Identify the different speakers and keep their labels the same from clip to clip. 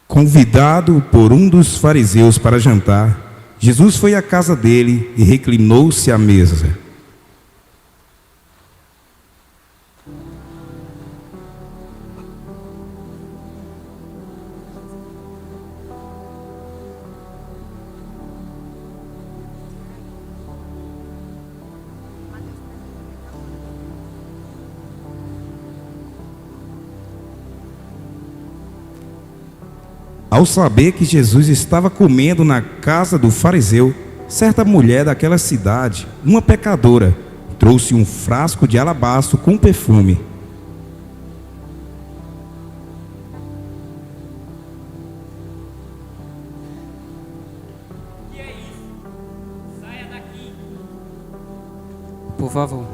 Speaker 1: Convidado por um dos fariseus para jantar, Jesus foi à casa dele e reclinou-se à mesa. Ao saber que Jesus estava comendo na casa do fariseu, certa mulher daquela cidade, uma pecadora, trouxe um frasco de alabastro com perfume.
Speaker 2: O que é isso? Saia daqui.
Speaker 3: Por favor.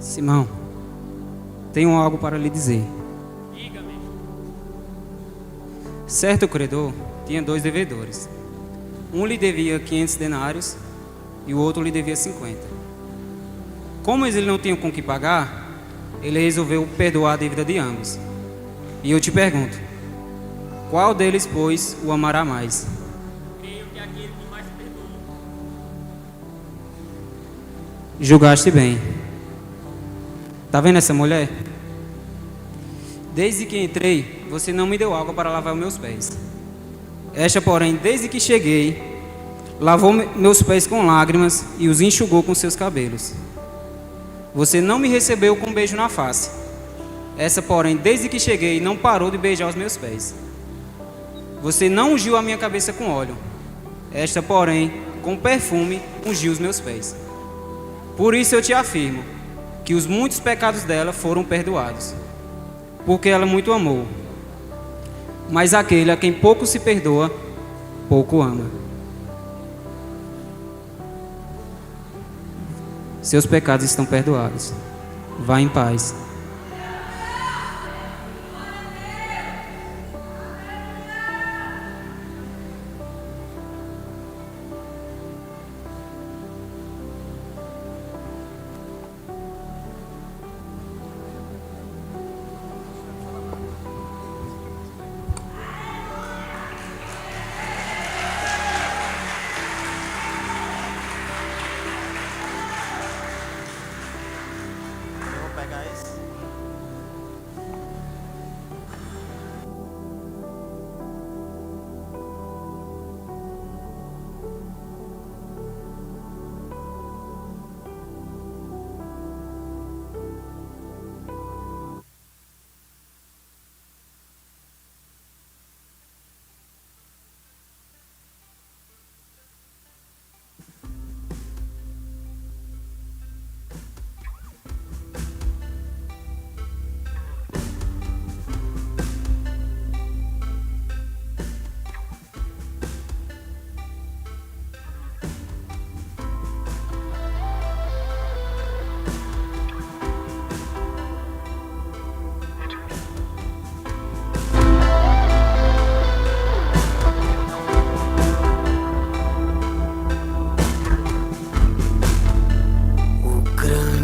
Speaker 3: Simão, tenho algo para lhe dizer.
Speaker 2: Diga-me.
Speaker 3: Certo credor tinha 2 devedores. Um lhe devia 500 denários e o outro lhe devia 50. Como eles não tinham com que pagar, ele resolveu perdoar a dívida de ambos. E eu te pergunto, qual deles, pois, o amará mais?
Speaker 2: Creio que aquele que mais perdoou.
Speaker 3: Julgaste bem. Tá vendo essa mulher? Desde que entrei, você não me deu água para lavar os meus pés. Esta, porém, desde que cheguei, lavou meus pés com lágrimas e os enxugou com seus cabelos. Você não me recebeu com um beijo na face. Essa, porém, desde que cheguei, não parou de beijar os meus pés. Você não ungiu a minha cabeça com óleo. Esta, porém, com perfume, ungiu os meus pés. Por isso eu te afirmo que os muitos pecados dela foram perdoados, porque ela muito amou. Mas aquele a quem pouco se perdoa, pouco ama. Seus pecados estão perdoados. Vá em paz.
Speaker 4: Eu vou pegar esse.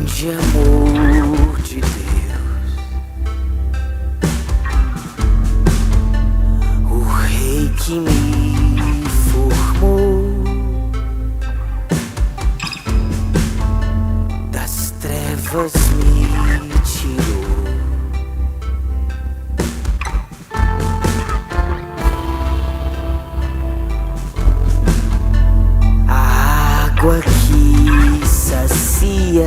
Speaker 5: De amor de Deus, o Rei que me formou das trevas me tirou. A água que sacia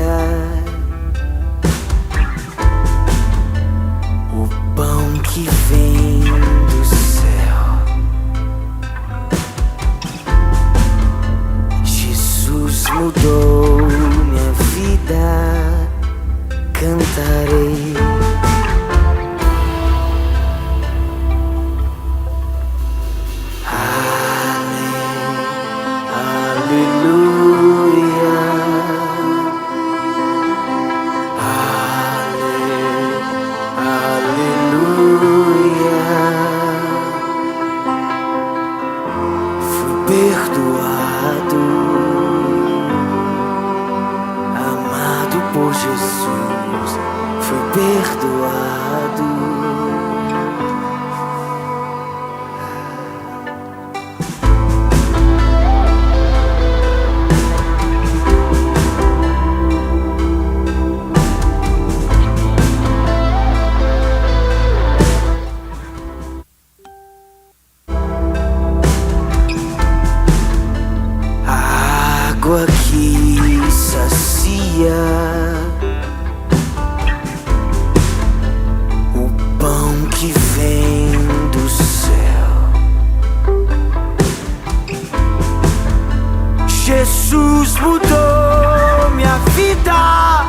Speaker 5: mudou minha vida, cantarei. Aleluia, aleluia. Fui perdoado, amado por Jesus. Fui perdoado. Água que sacia, o pão que vem do céu. Jesus mudou minha vida,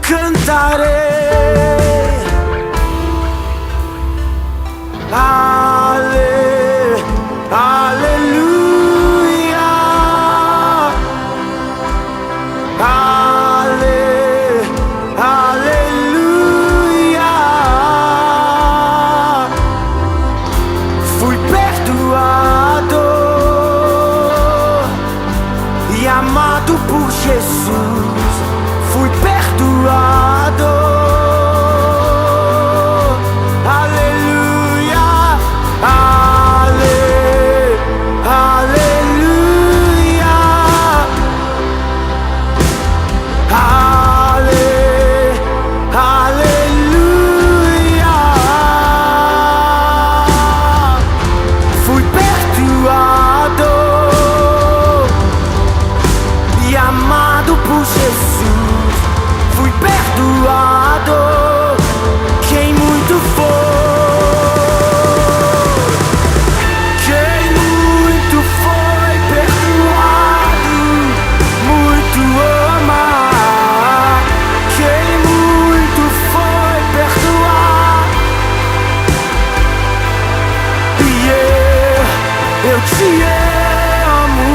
Speaker 5: cantarei. Aleluia, aleluia. Fui perdoado e amado por Jesus. Fui perdoado. Aleluia, aleluia. Aleluia. Fui perdoado e amado por Jesus. Fui perdoado. Quem muito foi, quem muito foi perdoado, muito ama. Quem muito foi perdoado, e eu te amo,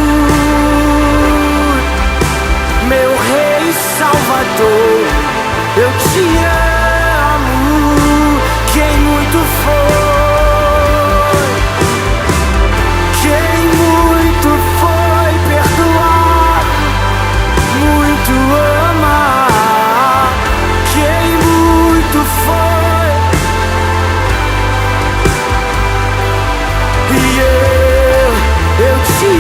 Speaker 5: meu Rei Salvador. Eu te amo. Quem muito foi, quem muito foi perdoado, muito ama. Quem muito foi, e eu te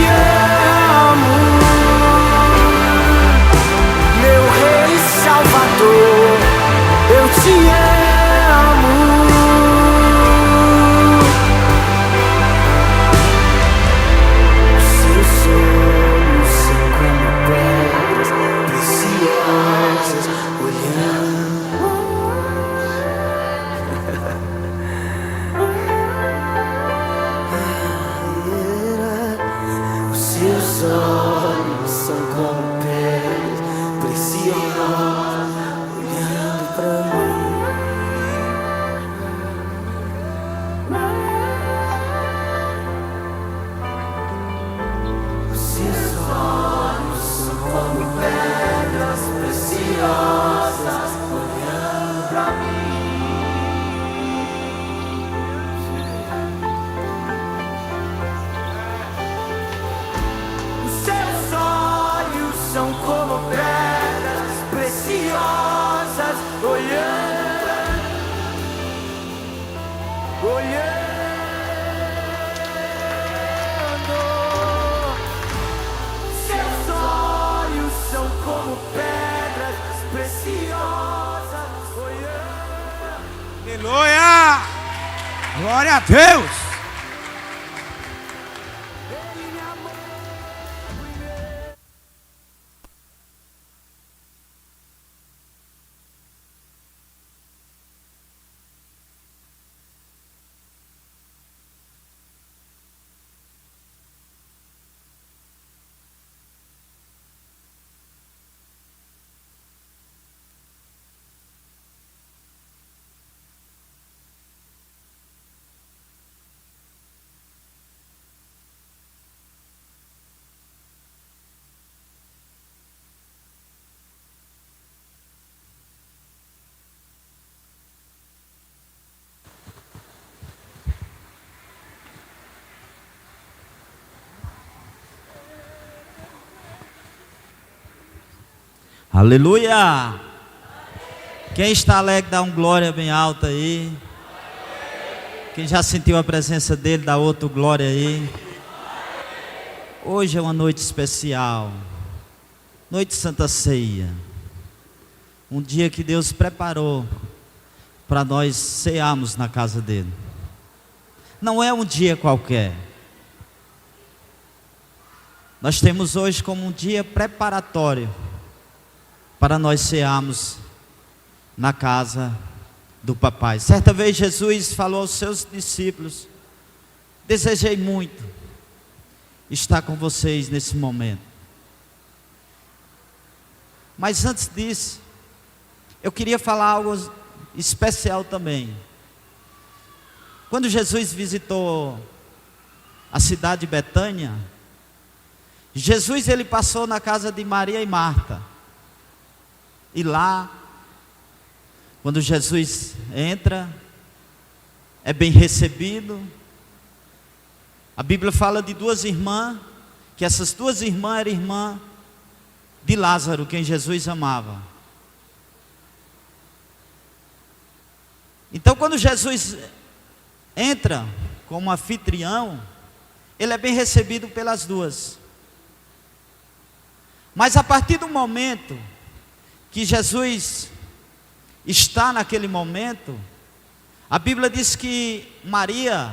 Speaker 5: amo, meu Rei Salvador. Eu te amo. Seus olhos são como pedras preciosas, olhando. Os seus olhos são como pedras preciosas, olhando pra mim. Os seus olhos são como pedras preciosas, olhando pra mim. Os seus olhos são como pedras preciosas, olhando, olhando. Seus olhos são como pedras preciosas, olhando.
Speaker 1: Aleluia! Glória a Deus!
Speaker 5: Ele me amou primeiro.
Speaker 4: Aleluia! Quem está alegre, dá um glória bem alta aí. Quem já sentiu a presença dele, dá outro glória aí. Hoje é uma noite especial, noite de Santa Ceia. Um dia que Deus preparou para nós cearmos na casa dele. Não é um dia qualquer. Nós temos hoje como um dia preparatório para nós cearmos na casa do papai. Certa vez Jesus falou aos seus discípulos: desejei muito estar com vocês nesse momento. Mas antes disso, eu queria falar algo especial também. Quando Jesus visitou a cidade de Betânia, Jesus ele passou na casa de Maria e Marta. E lá, quando Jesus entra, é bem recebido. A Bíblia fala de duas irmãs, que essas duas irmãs eram irmãs de Lázaro, quem Jesus amava. Então, quando Jesus entra como anfitrião, ele é bem recebido pelas duas. Mas a partir do momento que Jesus está naquele momento, a Bíblia diz que Maria,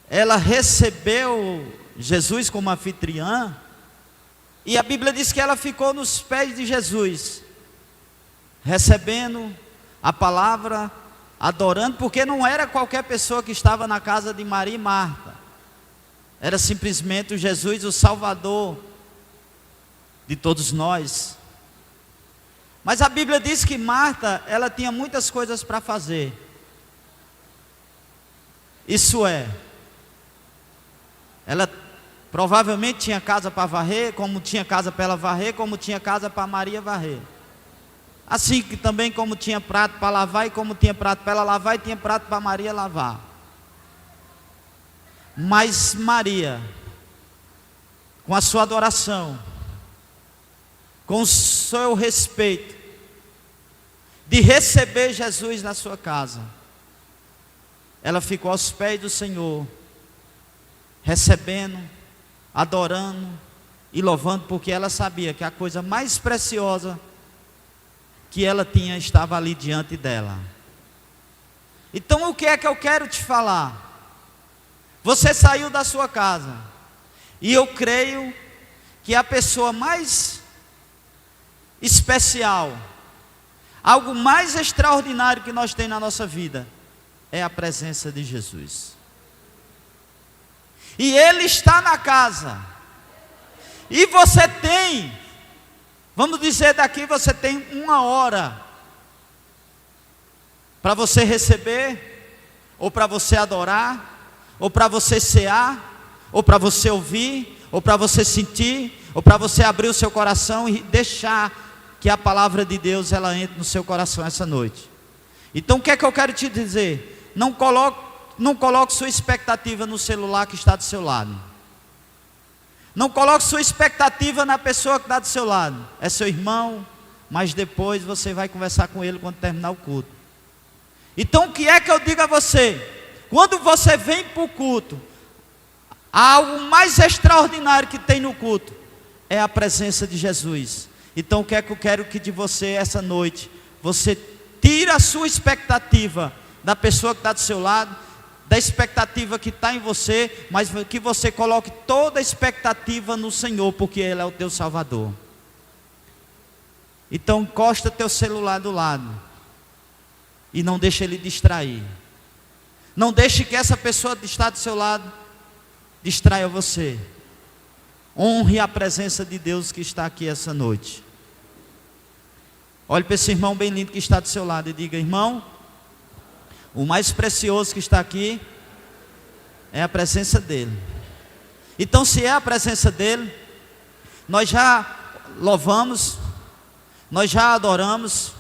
Speaker 4: ela recebeu Jesus como anfitriã, e a Bíblia diz que ela ficou nos pés de Jesus, recebendo a palavra, adorando, porque não era qualquer pessoa que estava na casa de Maria e Marta, era simplesmente o Jesus, o Salvador de todos nós. Mas a Bíblia diz que Marta, ela tinha muitas coisas para fazer. Isso é, ela provavelmente tinha casa para varrer, como tinha casa para ela varrer, como tinha casa para Maria varrer. Assim que também como tinha prato para lavar, e como tinha prato para ela lavar, e tinha prato para Maria lavar. Mas Maria, com a sua adoração, com o seu respeito, de receber Jesus na sua casa, ela ficou aos pés do Senhor, recebendo, adorando e louvando, porque ela sabia que a coisa mais preciosa que ela tinha estava ali diante dela. Então o que é que eu quero te falar? Você saiu da sua casa, e eu creio que a pessoa mais especial, algo mais extraordinário que nós temos na nossa vida, é a presença de Jesus. E Ele está na casa, e você tem, vamos dizer daqui, você tem 1 hora, para você receber, ou para você adorar, ou para você cear, ou para você ouvir, ou para você sentir, ou para você abrir o seu coração e deixar que a palavra de Deus ela entre no seu coração essa noite. Então o que é que eu quero te dizer? Não coloque sua expectativa no celular que está do seu lado. Não coloque sua expectativa na pessoa que está do seu lado. É seu irmão, mas depois você vai conversar com ele quando terminar o culto. Então o que é que eu digo a você? Quando você vem para o culto, algo mais extraordinário que tem no culto é a presença de Jesus. Então o que é que eu quero que de você essa noite, você tira a sua expectativa da pessoa que está do seu lado, da expectativa que está em você, mas que você coloque toda a expectativa no Senhor, porque Ele é o teu Salvador. Então encosta teu celular do lado e não deixe ele distrair. Não deixe que essa pessoa que está do seu lado distraia você. Honre a presença de Deus que está aqui essa noite. Olhe para esse irmão bem lindo que está do seu lado e diga: irmão, o mais precioso que está aqui é a presença dEle. Então se é a presença dEle, nós já louvamos, nós já adoramos,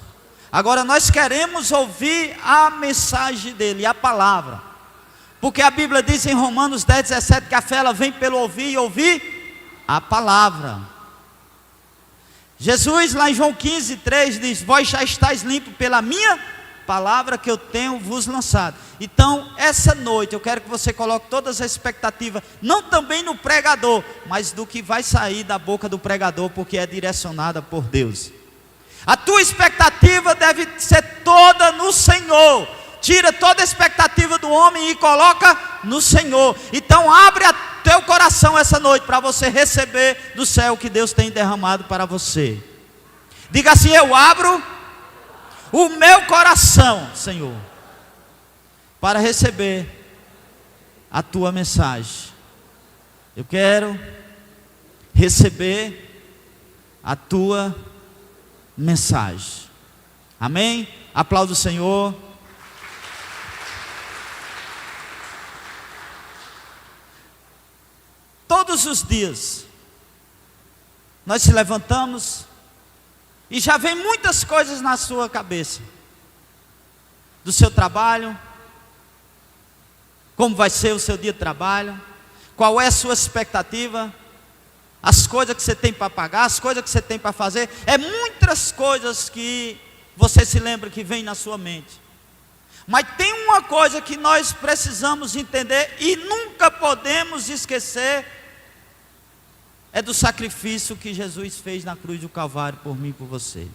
Speaker 4: agora nós queremos ouvir a mensagem dEle, a palavra. Porque a Bíblia diz em Romanos 10:17 que a fé ela vem pelo ouvir e ouvir a palavra. Jesus lá em João 15:3 diz: vós já estáis limpos pela minha palavra que eu tenho vos lançado. Então, essa noite eu quero que você coloque todas as expectativas, não também no pregador, mas do que vai sair da boca do pregador, porque é direcionada por Deus. A tua expectativa deve ser toda no Senhor. Tira toda a expectativa do homem e coloca no Senhor. Então abre teu coração essa noite para você receber do céu o que Deus tem derramado para você. Diga assim: eu abro o meu coração, Senhor, para receber a tua mensagem. Eu quero receber a tua mensagem. Amém? Aplauda o Senhor. Todos os dias nós se levantamos e já vem muitas coisas na sua cabeça, do seu trabalho, como vai ser o seu dia de trabalho, qual é a sua expectativa, as coisas que você tem para pagar, as coisas que você tem para fazer, é muitas coisas que você se lembra que vem na sua mente. Mas tem uma coisa que nós precisamos entender e nunca podemos esquecer, é do sacrifício que Jesus fez na cruz do Calvário por mim e por você.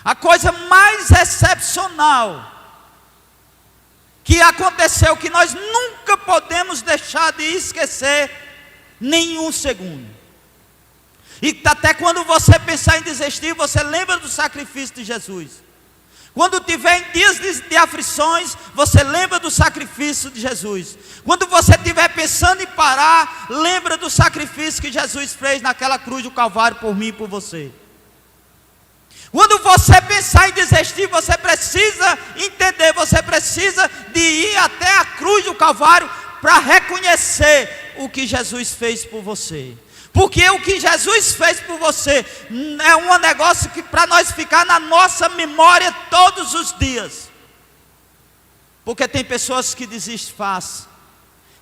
Speaker 4: A coisa mais excepcional que aconteceu, que nós nunca podemos deixar de esquecer nenhum segundo. E até quando você pensar em desistir, você lembra do sacrifício de Jesus. Quando tiver em dias de aflições, você lembra do sacrifício de Jesus. Quando você estiver pensando em parar, lembra do sacrifício que Jesus fez naquela cruz do Calvário por mim e por você. Quando você pensar em desistir, você precisa entender, você precisa de ir até a cruz do Calvário para reconhecer o que Jesus fez por você. Porque o que Jesus fez por você é um negócio que para nós ficar na nossa memória todos os dias. Porque tem pessoas que desistem fácil,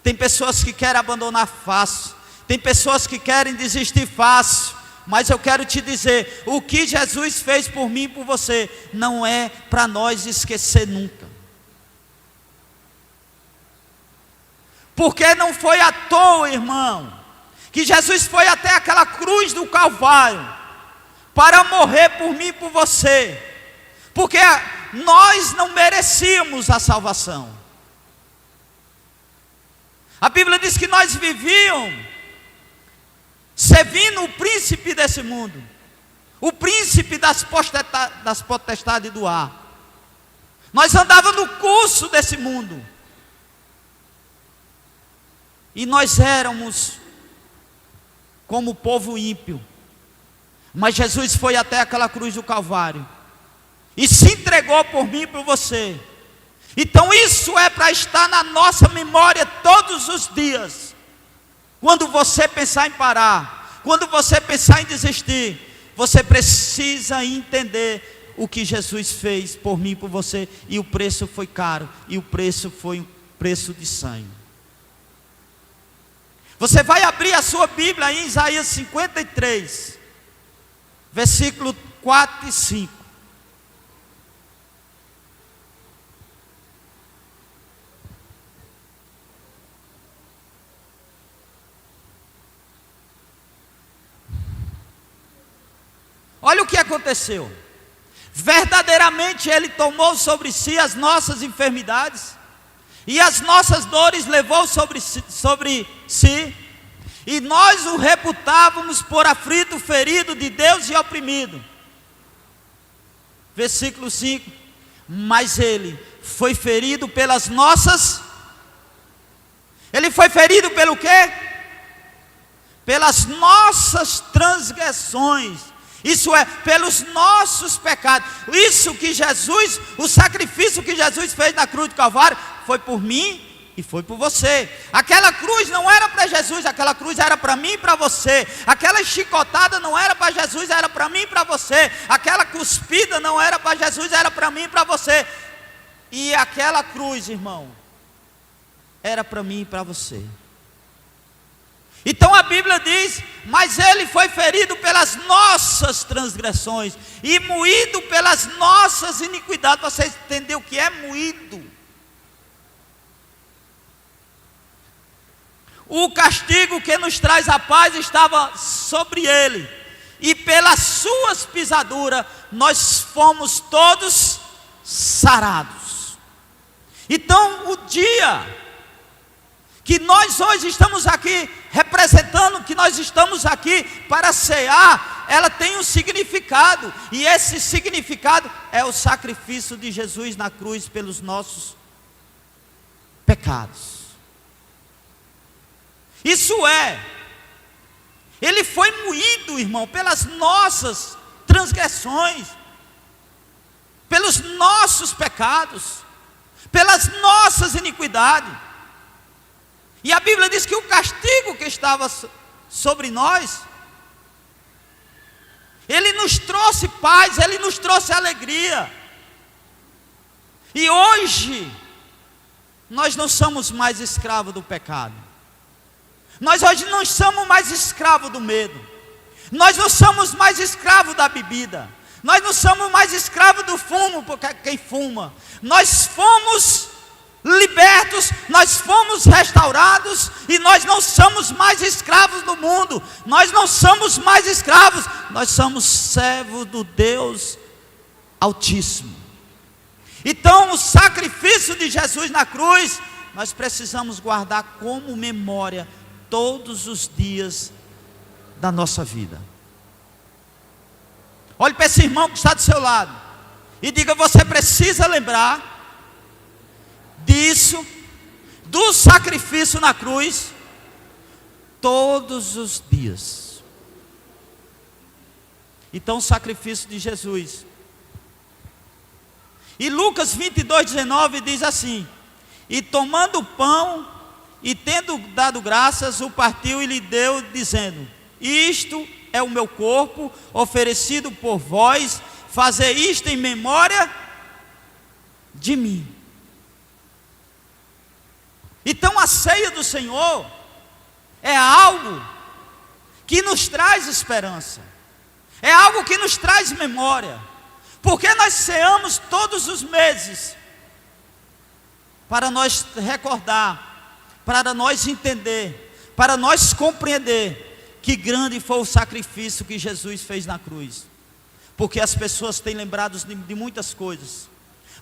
Speaker 4: tem pessoas que querem abandonar fácil, tem pessoas que querem desistir fácil. Mas eu quero te dizer, o que Jesus fez por mim e por você não é para nós esquecer nunca. Porque não foi à toa, irmão, que Jesus foi até aquela cruz do Calvário para morrer por mim e por você, porque nós não merecíamos a salvação. A Bíblia diz que nós vivíamos servindo o príncipe desse mundo, o príncipe das potestades do ar. Nós andávamos no curso desse mundo, e nós éramos como o povo ímpio. Mas Jesus foi até aquela cruz do Calvário e se entregou por mim e por você. Então isso é para estar na nossa memória todos os dias. Quando você pensar em parar, quando você pensar em desistir, você precisa entender o que Jesus fez por mim e por você. E o preço foi caro, e o preço foi um preço de sangue. Você vai abrir a sua Bíblia em Isaías 53, versículo 4 e 5. Olha o que aconteceu. Verdadeiramente Ele tomou sobre si as nossas enfermidades e as nossas dores levou sobre si, e nós o reputávamos por aflito, ferido de Deus e oprimido. Versículo 5. Mas Ele foi ferido pelas nossas. Ele foi ferido pelo quê? Pelas nossas transgressões. Isso é, pelos nossos pecados. Isso que Jesus, o sacrifício que Jesus fez na cruz do Calvário, foi por mim e foi por você. Aquela cruz não era para Jesus, aquela cruz era para mim e para você. Aquela chicotada não era para Jesus, era para mim e para você. Aquela cuspida não era para Jesus, era para mim e para você. E aquela cruz, irmão, era para mim e para você. Então a Bíblia diz, mas ele foi ferido pelas nossas transgressões e moído pelas nossas iniquidades. Você entendeu o que é moído? O castigo que nos traz a paz estava sobre ele, e pelas suas pisaduras nós fomos todos sarados. Então, o dia que nós hoje estamos aqui representando, que nós estamos aqui para cear, ela tem um significado, e esse significado é o sacrifício de Jesus na cruz pelos nossos pecados. Isso é, ele foi moído, irmão, pelas nossas transgressões, pelos nossos pecados, pelas nossas iniquidades. E a Bíblia diz que o castigo que estava sobre nós, ele nos trouxe paz, ele nos trouxe alegria. E hoje, nós não somos mais escravos do pecado. Nós hoje não somos mais escravos do medo. Nós não somos mais escravos da bebida. Nós não somos mais escravos do fumo, porque quem fuma. Nós fomos libertos, nós fomos restaurados, e nós não somos mais escravos do mundo. Nós não somos mais escravos, nós somos servos do Deus Altíssimo. Então, o sacrifício de Jesus na cruz, nós precisamos guardar como memória todos os dias da nossa vida. Olhe para esse irmão que está do seu lado e diga: você precisa lembrar disso, do sacrifício na cruz, todos os dias. Então, o sacrifício de Jesus. E Lucas 22:19 diz assim: e tomando o pão, e tendo dado graças, o partiu e lhe deu, dizendo: isto é o meu corpo, oferecido por vós, fazei isto em memória de mim. Então, a ceia do Senhor é algo que nos traz esperança, é algo que nos traz memória, porque nós ceamos todos os meses, para nós recordar, para nós entender, para nós compreender que grande foi o sacrifício que Jesus fez na cruz. Porque as pessoas têm lembrado de muitas coisas.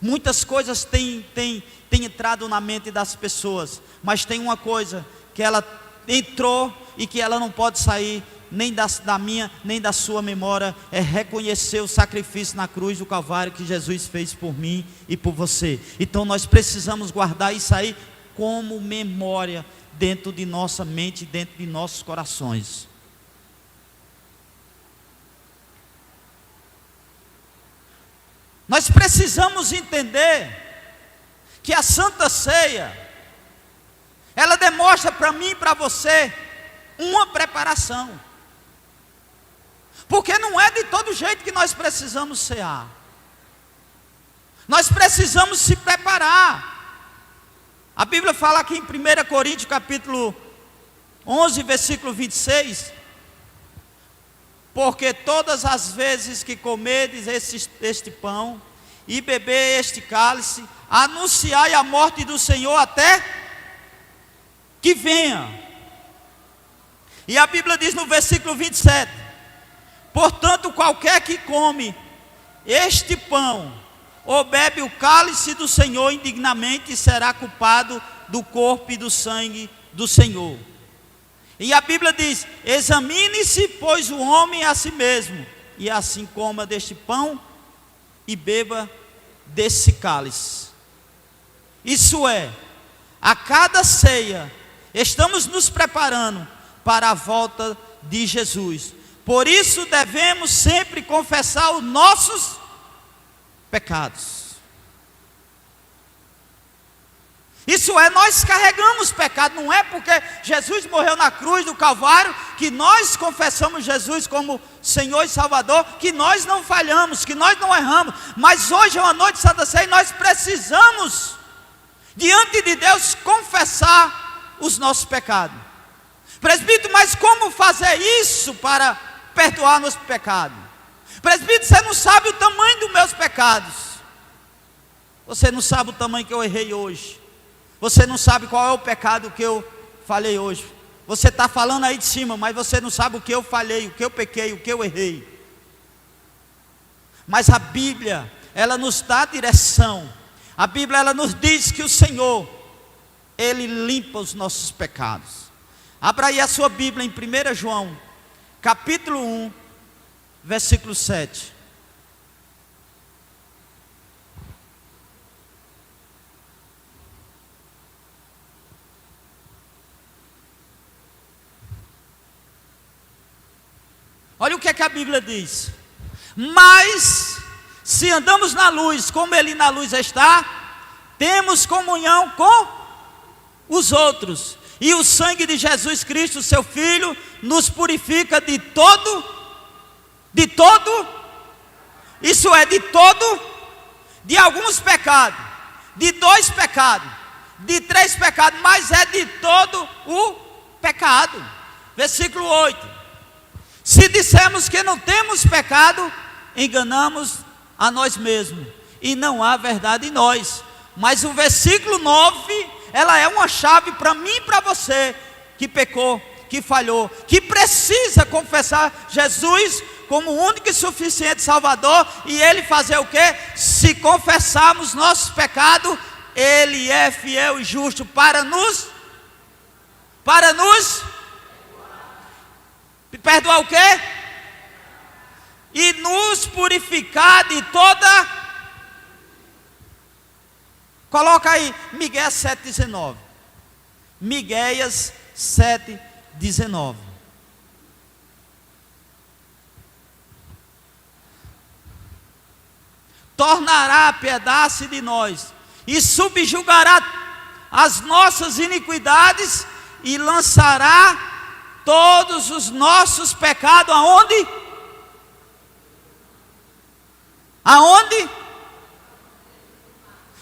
Speaker 4: Muitas coisas têm entrado na mente das pessoas, mas tem uma coisa que ela entrou e que ela não pode sair nem da minha, nem da sua memória, é reconhecer o sacrifício na cruz do Calvário que Jesus fez por mim e por você. Então nós precisamos guardar isso aí como memória dentro de nossa mente, dentro de nossos corações. Nós precisamos entender que a Santa Ceia, ela demonstra para mim e para você uma preparação. Porque não é de todo jeito que nós precisamos cear. Nós precisamos se preparar. A Bíblia fala aqui em 1 Coríntios capítulo 11, versículo 26... porque todas as vezes que comerdes este pão e beber este cálice, anunciai a morte do Senhor até que venha. E a Bíblia diz no versículo 27, portanto, qualquer que come este pão ou bebe o cálice do Senhor indignamente, será culpado do corpo e do sangue do Senhor. E a Bíblia diz: examine-se, pois, o homem a si mesmo, e assim coma deste pão e beba desse cálice. Isso é, a cada ceia, estamos nos preparando para a volta de Jesus. Por isso devemos sempre confessar os nossos pecados. Isso é, nós carregamos pecado, não é porque Jesus morreu na cruz do Calvário, que nós confessamos Jesus como Senhor e Salvador, que nós não falhamos, que nós não erramos. Mas hoje é uma noite de Santa Ceia e nós precisamos, diante de Deus, confessar os nossos pecados. Presbítero, mas como fazer fazer isso para perdoar meus pecados? Presbítero, você não sabe o tamanho dos meus pecados. Você não sabe o tamanho que eu errei hoje. Você não sabe qual é o pecado que eu falei hoje. Você está falando aí de cima, mas você não sabe o que eu falei, o que eu pequei, o que eu errei. Mas a Bíblia, ela nos dá direção. A Bíblia, ela nos diz que o Senhor, Ele limpa os nossos pecados. Abra aí a sua Bíblia em 1 João, capítulo 1, versículo 7. Olha o que é que a Bíblia diz. Mas, se andamos na luz, como Ele na luz está, temos comunhão com os outros. E o sangue de Jesus Cristo, seu Filho, nos purifica de todo, isso é, de alguns pecados, de 2 pecados, de 3 pecados, mas é de todo o pecado. Versículo 8. Se dissermos que não temos pecado, enganamos a nós mesmos, e não há verdade em nós. Mas o versículo 9, ela é uma chave para mim e para você, que pecou, que falhou, que precisa confessar Jesus como o único e suficiente Salvador, e Ele fazer o quê? Se confessarmos nossos pecados, Ele é fiel e justo para nos perdoar o quê? E nos purificar de toda. Coloca aí, Miqueias 7,19. Miqueias 7,19. Tornará a piedade de nós, e subjugará as nossas iniquidades, e lançará todos os nossos pecados aonde? Aonde?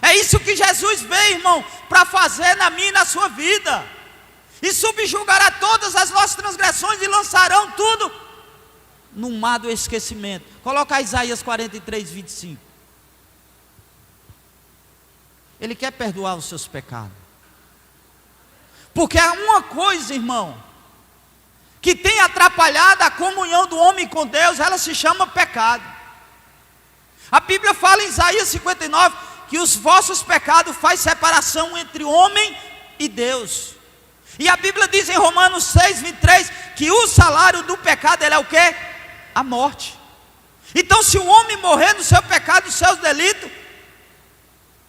Speaker 4: É isso que Jesus veio, irmão, para fazer na minha e na sua vida. E subjugará todas as nossas transgressões, e lançarão tudo no mar do esquecimento. Coloca Isaías 43, 25. Ele quer perdoar os seus pecados. Porque é uma coisa, irmão, que tem atrapalhado a comunhão do homem com Deus, ela se chama pecado. A Bíblia fala em Isaías 59, que os vossos pecados fazem separação entre o homem e Deus. E a Bíblia diz em Romanos 6, 23, que o salário do pecado, ele é o quê? A morte. Então, se o homem morrer no seu pecado, nos seus delitos,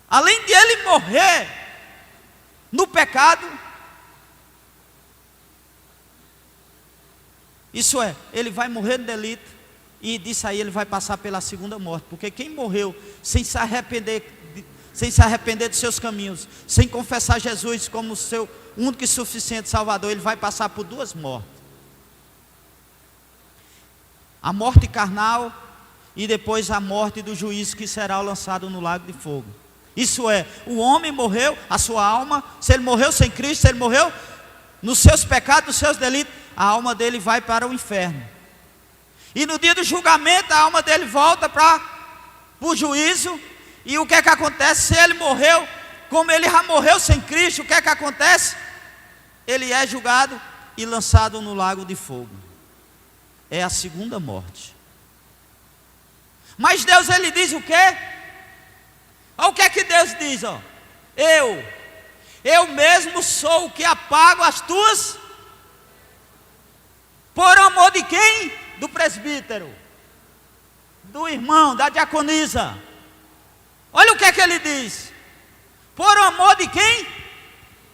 Speaker 4: além de ele morrer no pecado, isso é, ele vai morrer no delito, e disso aí ele vai passar pela segunda morte. Porque quem morreu sem se arrepender dos seus caminhos, sem confessar Jesus como seu único e suficiente Salvador, ele vai passar por 2 mortes. A morte carnal, e depois a morte do juízo, que será lançado no lago de fogo. Isso é, o homem morreu, a sua alma, se ele morreu sem Cristo, se ele morreu nos seus pecados, nos seus delitos, a alma dele vai para o inferno. E no dia do julgamento, a alma dele volta para o juízo. E o que é que acontece? Se ele morreu, como ele já morreu sem Cristo, o que é que acontece? Ele é julgado e lançado no lago de fogo. É a segunda morte. Mas Deus, ele diz o quê? Olha o que é que Deus diz, ó. Eu mesmo sou o que apago as tuas. Por amor de quem? Do presbítero, do irmão, da diaconisa. Olha o que é que ele diz. Por amor de quem?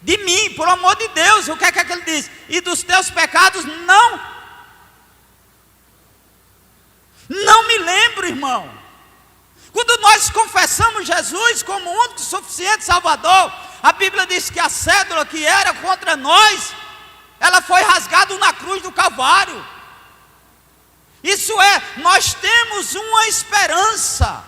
Speaker 4: De mim, por amor de Deus. O que é que ele diz? E dos teus pecados não me lembro, irmão. Quando nós confessamos Jesus como o único e suficiente Salvador, a Bíblia diz que a cédula que era contra nós, ela foi rasgada na cruz do Calvário. Isso é, nós temos uma esperança.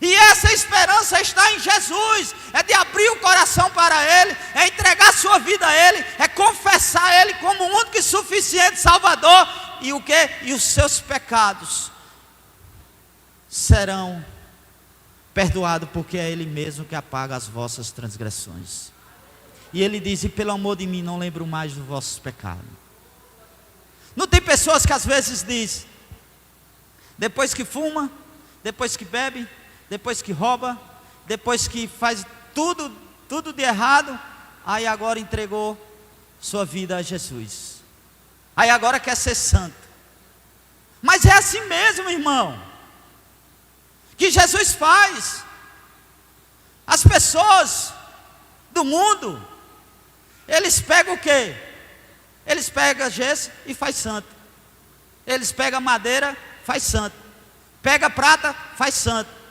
Speaker 4: E essa esperança está em Jesus, é de abrir o coração para Ele, é entregar sua vida a Ele, é confessar Ele como o único e suficiente Salvador, e o quê? E os seus pecados serão perdoados, porque é Ele mesmo que apaga as vossas transgressões. E Ele diz: e pelo amor de mim, não lembro mais dos vossos pecados. Não tem pessoas que às vezes dizem, depois que fuma, depois que bebe, depois que rouba, depois que faz tudo de errado, aí agora entregou sua vida a Jesus, aí agora quer ser santo. Mas é assim mesmo, irmão, que Jesus faz. As pessoas do mundo, eles pegam o quê? Eles pegam gesso e faz santo. Eles pegam madeira, faz santo. Pega prata, faz santo.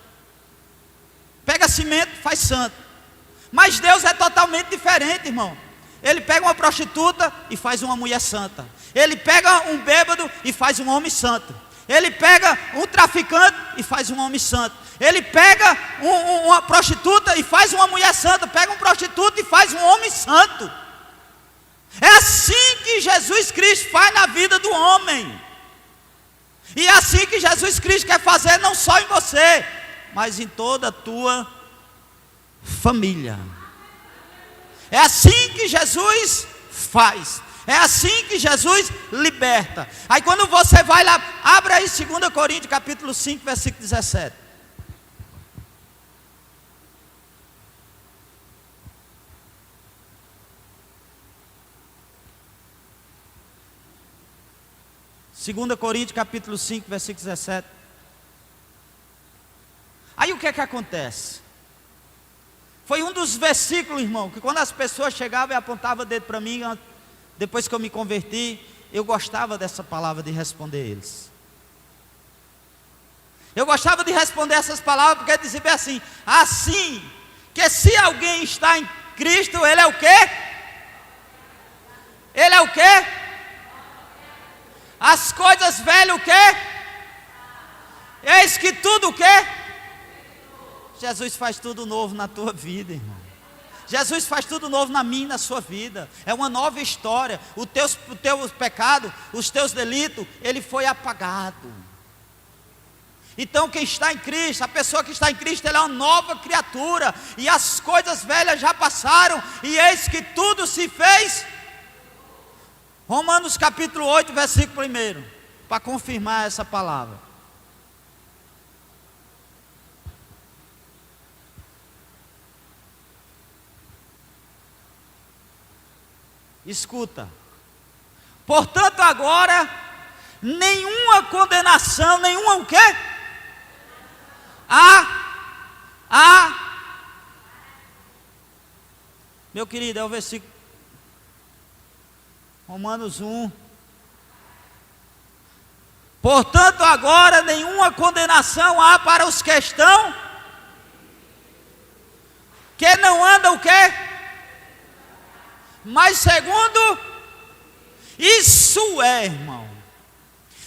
Speaker 4: Pega cimento, faz santo. Mas Deus é totalmente diferente, irmão. Ele pega uma prostituta e faz uma mulher santa. Ele pega um bêbado e faz um homem santo. Ele pega um traficante e faz um homem santo. Ele pega uma prostituta e faz uma mulher santa. Pega um prostituto e faz um homem santo. É assim que Jesus Cristo faz na vida do homem. E é assim que Jesus Cristo quer fazer, não só em você, mas em toda a tua família. É assim que Jesus faz. É assim que Jesus liberta. Aí quando você vai lá, abre aí 2 Coríntios capítulo 5, versículo 17. Segunda Coríntios capítulo 5, versículo 17. Aí o que é que acontece? Foi um dos versículos, irmão, que quando as pessoas chegavam e apontavam o dedo para mim, depois que eu me converti, eu gostava dessa palavra de responder eles. Eu gostava de responder essas palavras, porque dizia bem assim, que se alguém está em Cristo, ele é o quê? Ele é o quê? As coisas velhas o quê? Eis que tudo o quê? Jesus faz tudo novo na tua vida, irmão. Jesus faz tudo novo na minha e na sua vida. É uma nova história. O teu pecado, os teus delitos, ele foi apagado. Então quem está em Cristo, a pessoa que está em Cristo, ela é uma nova criatura. E as coisas velhas já passaram, e eis que tudo se fez. Romanos capítulo 8, versículo 1, para confirmar essa palavra. Escuta. Portanto agora, nenhuma condenação, nenhuma o quê? Meu querido, é o versículo Romanos 1. Portanto agora nenhuma condenação há para os que estão, que não andam o quê? Mas segundo, isso é, irmão,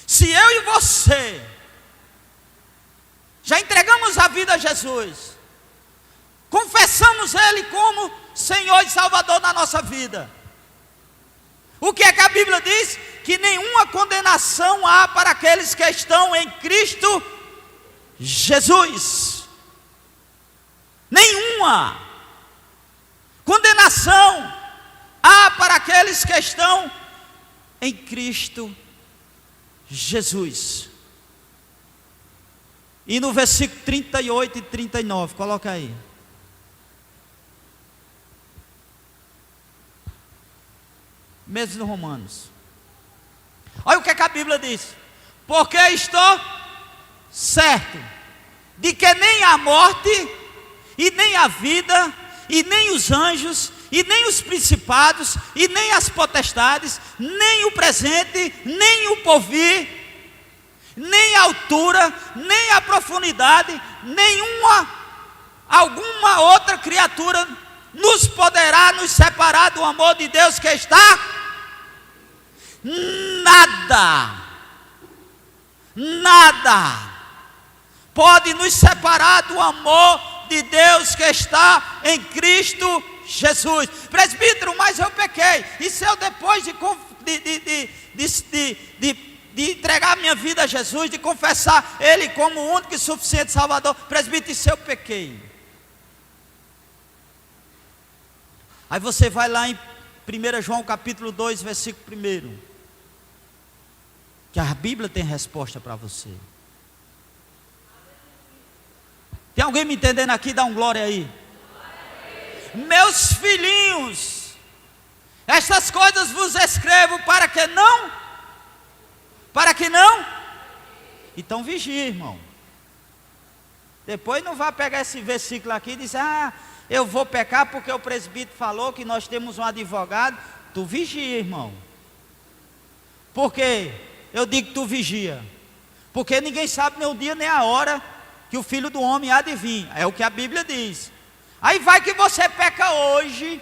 Speaker 4: se eu e você já entregamos a vida a Jesus, confessamos Ele como Senhor e Salvador na nossa vida, o que é que a Bíblia diz? Que nenhuma condenação há para aqueles que estão em Cristo Jesus. Nenhuma condenação há para aqueles que estão em Cristo Jesus. E no versículo 38 e 39, coloca aí. Mesmo no Romanos. Olha o que é que a Bíblia diz. Porque estou certo de que nem a morte, e nem a vida, e nem os anjos, e nem os principados, e nem as potestades, nem o presente, nem o porvir, nem a altura, nem a profundidade, alguma outra criatura nos poderá nos separar do amor de Deus que está. Nada pode nos separar do amor de Deus que está em Cristo Jesus? Presbítero, mas eu pequei. E se eu depois de entregar minha vida a Jesus, de confessar Ele como o único e suficiente Salvador, presbítero, e se eu pequei? Aí você vai lá em 1 João capítulo 2, versículo 1, que a Bíblia tem resposta para você. Tem alguém me entendendo aqui? Dá um glória aí. Meus filhinhos, estas coisas vos escrevo para que não? Então vigie, irmão. Depois não vá pegar esse versículo aqui e dizer: eu vou pecar porque o presbítero falou que nós temos um advogado. Tu vigia, irmão. Por quê? Eu digo que tu vigia, porque ninguém sabe nem o dia nem a hora que o Filho do Homem há de vir. É o que a Bíblia diz. Aí vai que você peca hoje,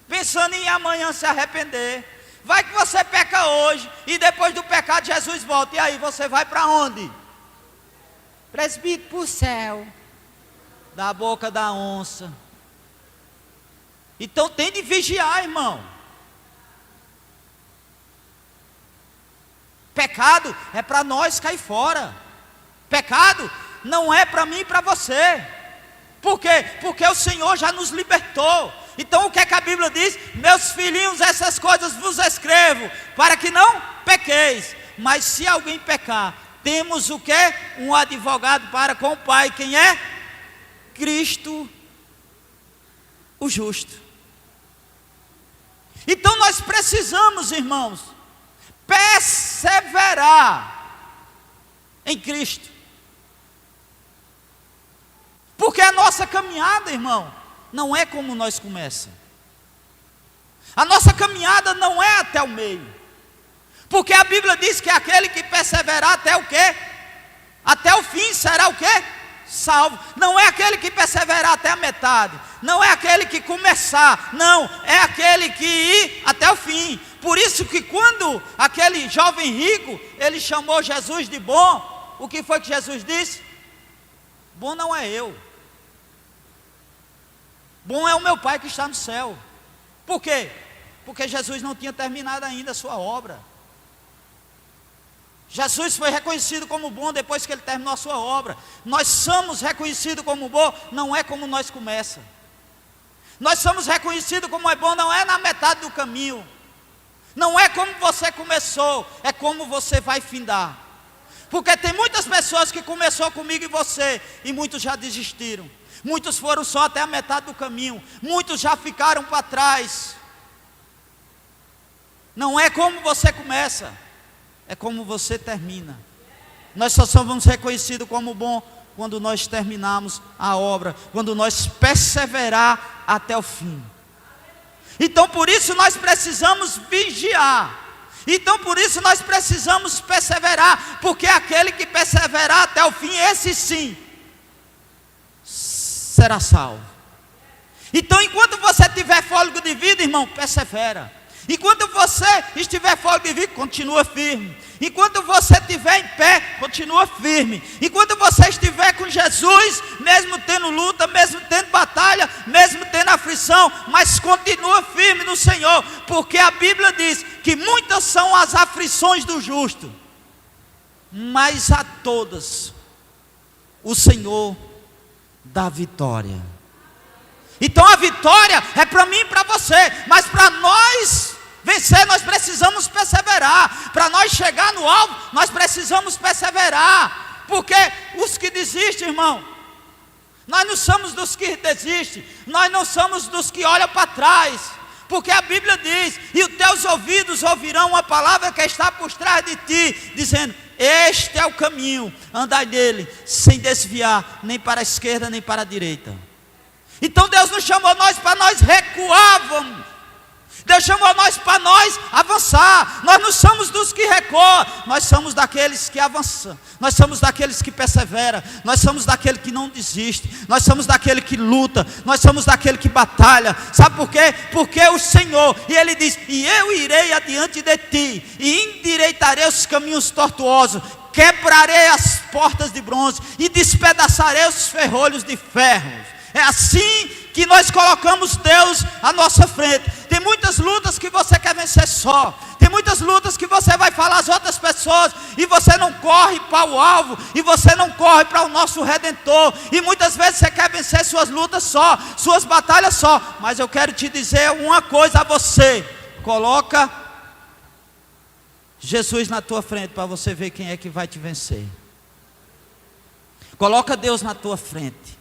Speaker 4: pensando em amanhã se arrepender. Vai que você peca hoje, e depois do pecado Jesus volta. E aí você vai para onde? Presbítero, para o céu, da boca da onça. Então tem de vigiar, irmão. Pecado é para nós cair fora. Pecado não é para mim e para você. Por quê? Porque o Senhor já nos libertou. Então o que é que a Bíblia diz? Meus filhinhos, essas coisas vos escrevo, para que não pequeis. Mas se alguém pecar, temos o quê? Um advogado para com o Pai. Quem é? Cristo, o justo. Então nós precisamos, irmãos, perseverar em Cristo. Porque a nossa caminhada, irmão, não é como nós começamos. A nossa caminhada não é até o meio. Porque a Bíblia diz que aquele que perseverar até o quê? Até o fim será o quê? Salvo. Não é aquele que perseverar até a metade. Não é aquele que começar. Não, é aquele que ir até o fim. Por isso que quando aquele jovem rico, ele chamou Jesus de bom, o que foi que Jesus disse? Bom não é eu. Bom é o meu Pai que está no céu. Por quê? Porque Jesus não tinha terminado ainda a sua obra. Jesus foi reconhecido como bom depois que ele terminou a sua obra. Nós somos reconhecidos como bom, não é como nós começamos. Nós somos reconhecidos como é bom, não é na metade do caminho. Não é como você começou, é como você vai findar. Porque tem muitas pessoas que começou comigo e você, e muitos já desistiram. Muitos foram só até a metade do caminho. Muitos já ficaram para trás. Não é como você começa, é como você termina. Nós só somos reconhecidos como bom quando nós terminamos a obra, quando nós perseverar até o fim. Então por isso nós precisamos vigiar. Então por isso nós precisamos perseverar, porque aquele que perseverar até o fim, esse sim será salvo. Então enquanto você tiver fôlego de vida, irmão, persevera. Enquanto você estiver fôlego de vida, continua firme. Enquanto você estiver em pé, continua firme. Enquanto você estiver com Jesus, mesmo tendo luta, mesmo tendo batalha, mesmo tendo aflição, mas continua firme no Senhor, porque a Bíblia diz que muitas são as aflições do justo, mas a todas o Senhor dá vitória. Então a vitória é para mim e para você, mas para nós vencer, nós precisamos perseverar. Para nós chegar no alvo, nós precisamos perseverar. Porque os que desistem, irmão, nós não somos dos que desistem, nós não somos dos que olham para trás. Porque a Bíblia diz: e os teus ouvidos ouvirão uma palavra que está por trás de ti, dizendo: este é o caminho, andai nele, sem desviar, nem para a esquerda, nem para a direita. Então Deus não chamou nós para nós recuarmos. Deus chamou nós para nós avançar. Nós não somos dos que recuam, nós somos daqueles que avançam. Nós somos daqueles que perseveram. Nós somos daquele que não desiste. Nós somos daquele que luta. Nós somos daquele que batalha. Sabe por quê? Porque o Senhor, e Ele diz: e eu irei adiante de ti, e endireitarei os caminhos tortuosos, quebrarei as portas de bronze e despedaçarei os ferrolhos de ferro. É assim que nós colocamos Deus à nossa frente. Tem muitas lutas que você quer vencer só. Tem muitas lutas que você vai falar às outras pessoas e você não corre para o alvo, e você não corre para o nosso Redentor. E muitas vezes você quer vencer suas lutas só, suas batalhas só. Mas eu quero te dizer uma coisa a você: coloca Jesus na tua frente para você ver quem é que vai te vencer. Coloca Deus na tua frente.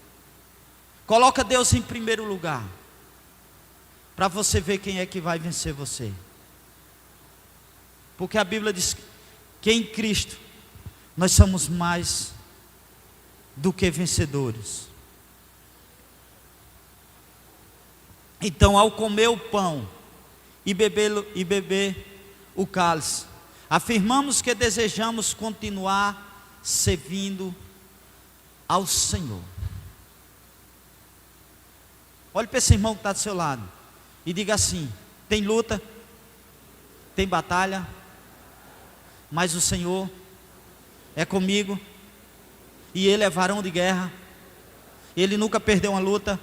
Speaker 4: Coloca Deus em primeiro lugar, para você ver quem é que vai vencer você. Porque a Bíblia diz que em Cristo nós somos mais do que vencedores. Então, ao comer o pão e beber o cálice, afirmamos que desejamos continuar servindo ao Senhor. Olhe para esse irmão que está do seu lado e diga assim: tem luta, tem batalha, mas o Senhor é comigo, e Ele é varão de guerra. Ele nunca perdeu uma luta,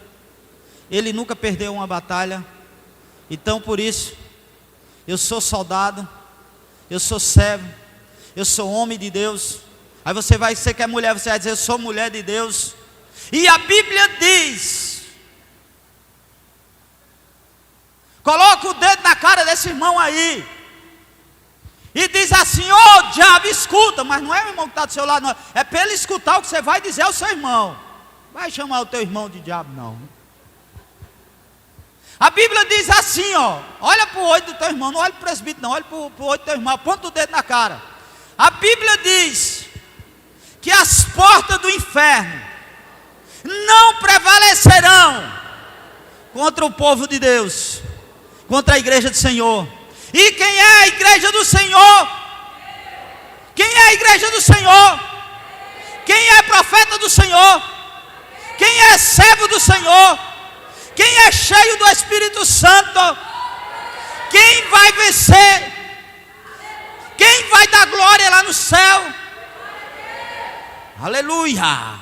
Speaker 4: Ele nunca perdeu uma batalha. Então, por isso, eu sou soldado, eu sou servo, eu sou homem de Deus. Aí você que é mulher, você vai dizer: eu sou mulher de Deus. E a Bíblia diz, coloca o dedo na cara desse irmão aí e diz assim: ô diabo, escuta. Mas não é o irmão que está do seu lado, não. É para ele escutar o que você vai dizer ao seu irmão. Vai chamar o teu irmão de diabo, não. A Bíblia diz assim, ó, olha para o olho do teu irmão, não olha para o presbítero não, olha para o olho do teu irmão, aponta o dedo na cara. A Bíblia diz que as portas do inferno não prevalecerão contra o povo de Deus, contra a igreja do Senhor. E quem é a igreja do Senhor? Quem é a igreja do Senhor? Quem é profeta do Senhor? Quem é servo do Senhor? Quem é cheio do Espírito Santo? Quem vai vencer? Quem vai dar glória lá no céu? Aleluia!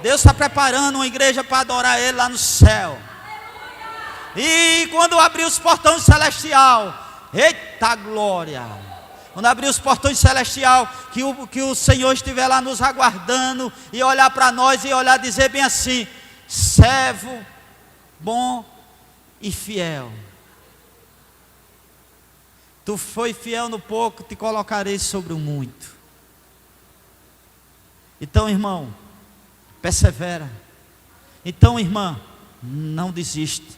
Speaker 4: Deus está preparando uma igreja para adorar Ele lá no céu. E quando abrir os portões celestial, eita glória! Quando abrir os portões celestial, que o Senhor estiver lá nos aguardando e olhar para nós e olhar, dizer bem assim: servo bom e fiel. Tu foi fiel no pouco, te colocarei sobre o muito. Então, irmão, persevera. Então, irmã, não desiste.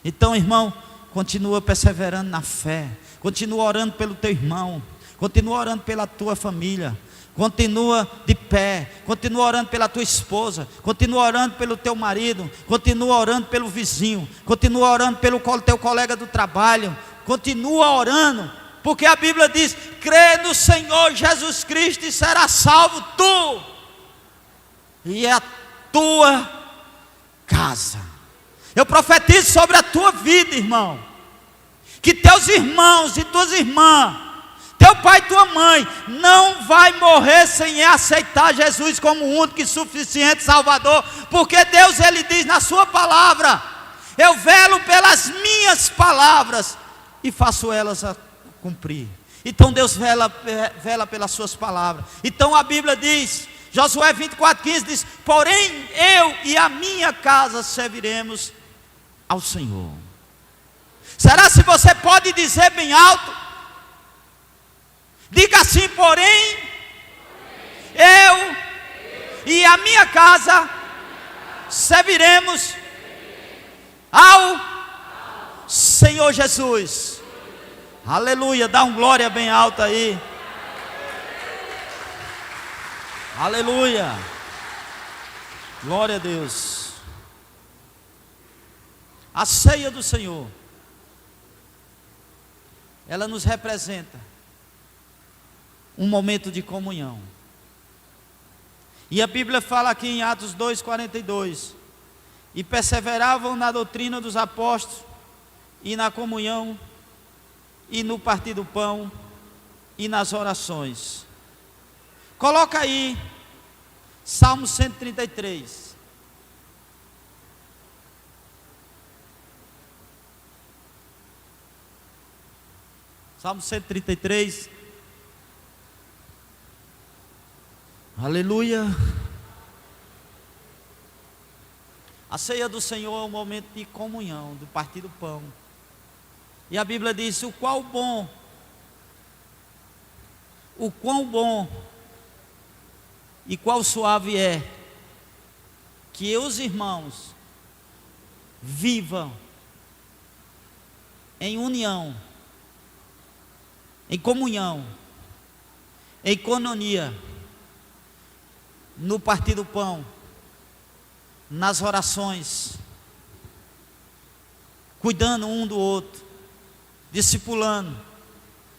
Speaker 4: Então, irmão, continua perseverando na fé. Continua orando pelo teu irmão. Continua orando pela tua família. Continua de pé. Continua orando pela tua esposa. Continua orando pelo teu marido. Continua orando pelo vizinho. Continua orando pelo teu colega do trabalho. Continua orando, porque a Bíblia diz: crê no Senhor Jesus Cristo e será salvo tu e a tua casa. Eu profetizo sobre a tua vida, irmão, que teus irmãos e tuas irmãs, teu pai e tua mãe, não vai morrer sem aceitar Jesus como o único e suficiente Salvador, porque Deus, Ele diz na sua palavra: eu velo pelas minhas palavras e faço elas a cumprir. Então Deus vela pelas suas palavras. Então a Bíblia diz, Josué 24:15 diz: porém eu e a minha casa serviremos ao Senhor. Será se você pode dizer bem alto? Diga assim: porém eu e a minha casa serviremos ao Senhor Jesus. Aleluia, dá um glória bem alto aí. Aleluia, glória a Deus. A ceia do Senhor, ela nos representa um momento de comunhão. E a Bíblia fala aqui em Atos 2:42: e perseveravam na doutrina dos apóstolos, e na comunhão, e no partir do pão, e nas orações. Coloca aí Salmo 133. Salmo 133. Aleluia. A ceia do Senhor é um momento de comunhão, do partir do pão. E a Bíblia diz: o quão bom e qual suave é que os irmãos vivam em união, em comunhão, em coinonia, no partir do pão, nas orações, cuidando um do outro, discipulando,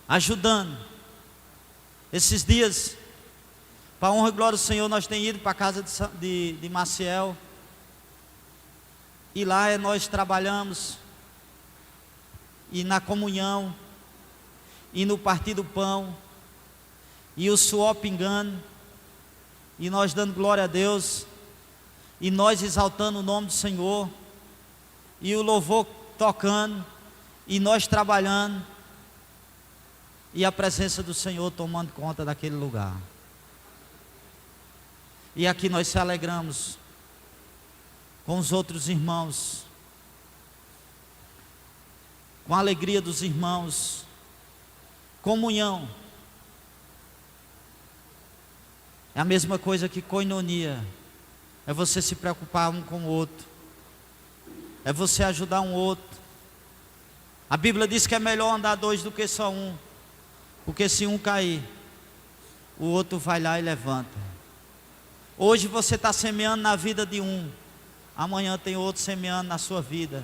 Speaker 4: ajudando. Esses dias, para a honra e glória do Senhor, nós temos ido para a casa de Maciel, e lá nós trabalhamos, e na comunhão, e no partir do pão, e o suor pingando, e nós dando glória a Deus, e nós exaltando o nome do Senhor, e o louvor tocando, e nós trabalhando, e a presença do Senhor tomando conta daquele lugar. E aqui nós se alegramos com os outros irmãos, com a alegria dos irmãos, comunhão. É a mesma coisa que coinonia, é você se preocupar um com o outro, é você ajudar um outro. A Bíblia diz que é melhor andar dois do que só um, porque se um cair, o outro vai lá e levanta. Hoje você está semeando na vida de um, amanhã tem outro semeando na sua vida.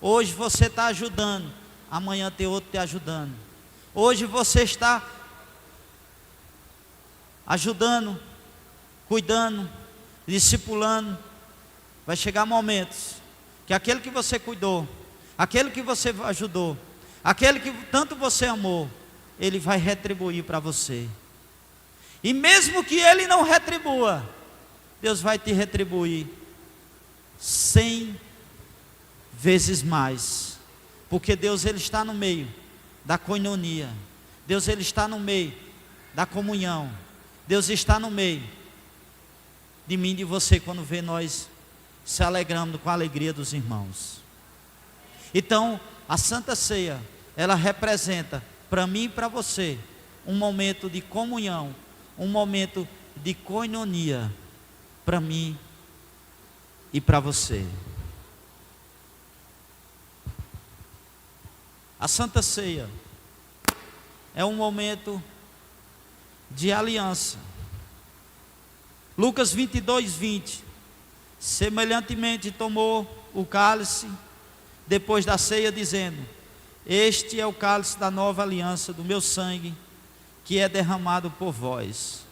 Speaker 4: Hoje você está ajudando, amanhã tem outro te ajudando. Hoje você está ajudando, cuidando, discipulando. Vai chegar momentos que aquele que você cuidou, aquele que você ajudou, aquele que tanto você amou, ele vai retribuir para você. E mesmo que ele não retribua, Deus vai te retribuir 100 vezes mais, porque Deus ele está no meio da coinonia, Deus ele está no meio da comunhão, Deus está no meio de mim e de você, quando vê nós se alegrando com a alegria dos irmãos. Então, a Santa Ceia, ela representa para mim e para você um momento de comunhão, um momento de coinonia, para mim e para você. A Santa Ceia é um momento de aliança. Lucas 22:20. Semelhantemente tomou o cálice depois da ceia, dizendo: este é o cálice da nova aliança do meu sangue, que é derramado por vós.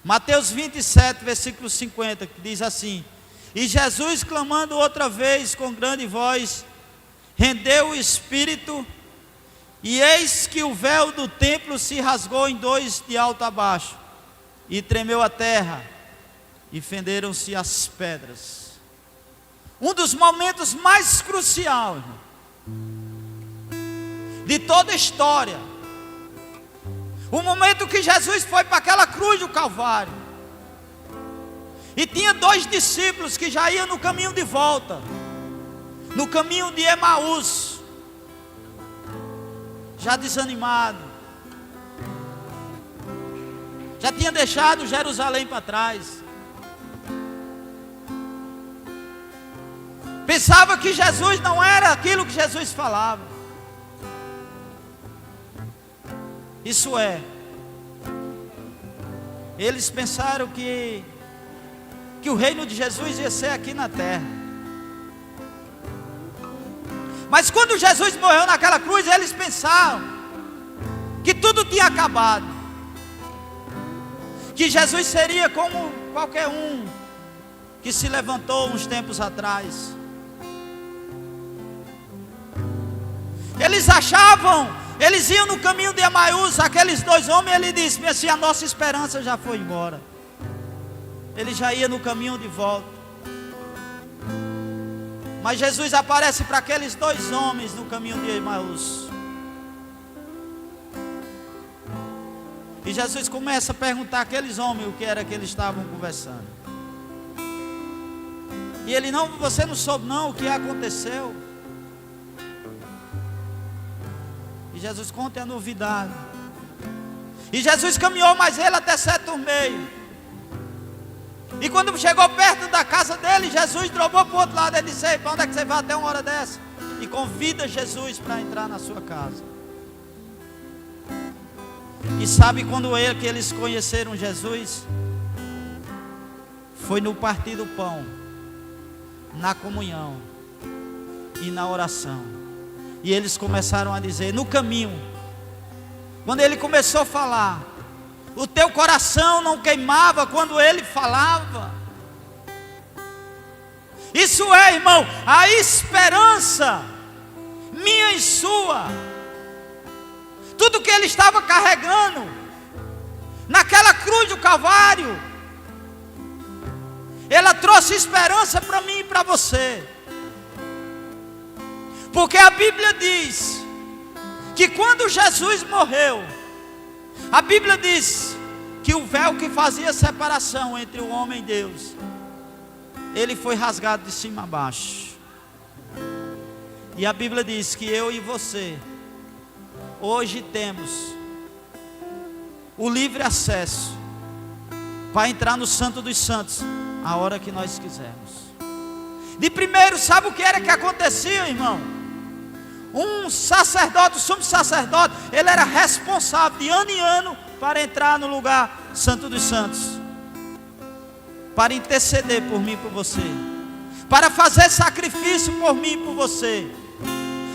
Speaker 4: Mateus 27, versículo 50, que diz assim: e Jesus, clamando outra vez com grande voz, rendeu o espírito, e eis que o véu do templo se rasgou em dois de alto a baixo, e tremeu a terra, e fenderam-se as pedras. Um dos momentos mais cruciais de toda a história, o momento que Jesus foi para aquela cruz do Calvário, e tinha dois discípulos que já iam no caminho de volta, no caminho de Emaús, já desanimado, já tinha deixado Jerusalém para trás, pensava que Jesus não era aquilo que Jesus falava. Isso é, eles pensaram que o reino de Jesus ia ser aqui na terra. Mas quando Jesus morreu naquela cruz, eles pensaram que tudo tinha acabado, que Jesus seria como qualquer um que se levantou uns tempos atrás. Eles achavam, eles iam no caminho de Emaús, aqueles dois homens, ele disse assim: a nossa esperança já foi embora. Ele já ia no caminho de volta. Mas Jesus aparece para aqueles dois homens no caminho de Emaús. E Jesus começa a perguntar àqueles homens o que era que eles estavam conversando. E ele: não, você não soube não o que aconteceu. E Jesus conta a novidade. E Jesus caminhou mais ele até certo meio. E quando chegou perto da casa dele, Jesus dobrou para o outro lado. Ele disse: ei, para onde é que você vai até uma hora dessa? E convida Jesus para entrar na sua casa. E sabe quando que eles conheceram Jesus? Foi no partir do pão, na comunhão e na oração. E eles começaram a dizer no caminho, quando ele começou a falar: o teu coração não queimava quando ele falava. Isso é, irmão, a esperança minha e sua. Tudo que ele estava carregando naquela cruz do Calvário, ela trouxe esperança para mim e para você. Porque a Bíblia diz que quando Jesus morreu, a Bíblia diz que o véu que fazia separação entre o homem e Deus, ele foi rasgado de cima a baixo. E a Bíblia diz que eu e você hoje temos o livre acesso para entrar no Santo dos Santos a hora que nós quisermos. De primeiro, sabe o que era que acontecia, irmão? Um sacerdote, o sumo sacerdote, ele era responsável de ano em ano para entrar no lugar Santo dos Santos, para interceder por mim e por você, para fazer sacrifício por mim e por você.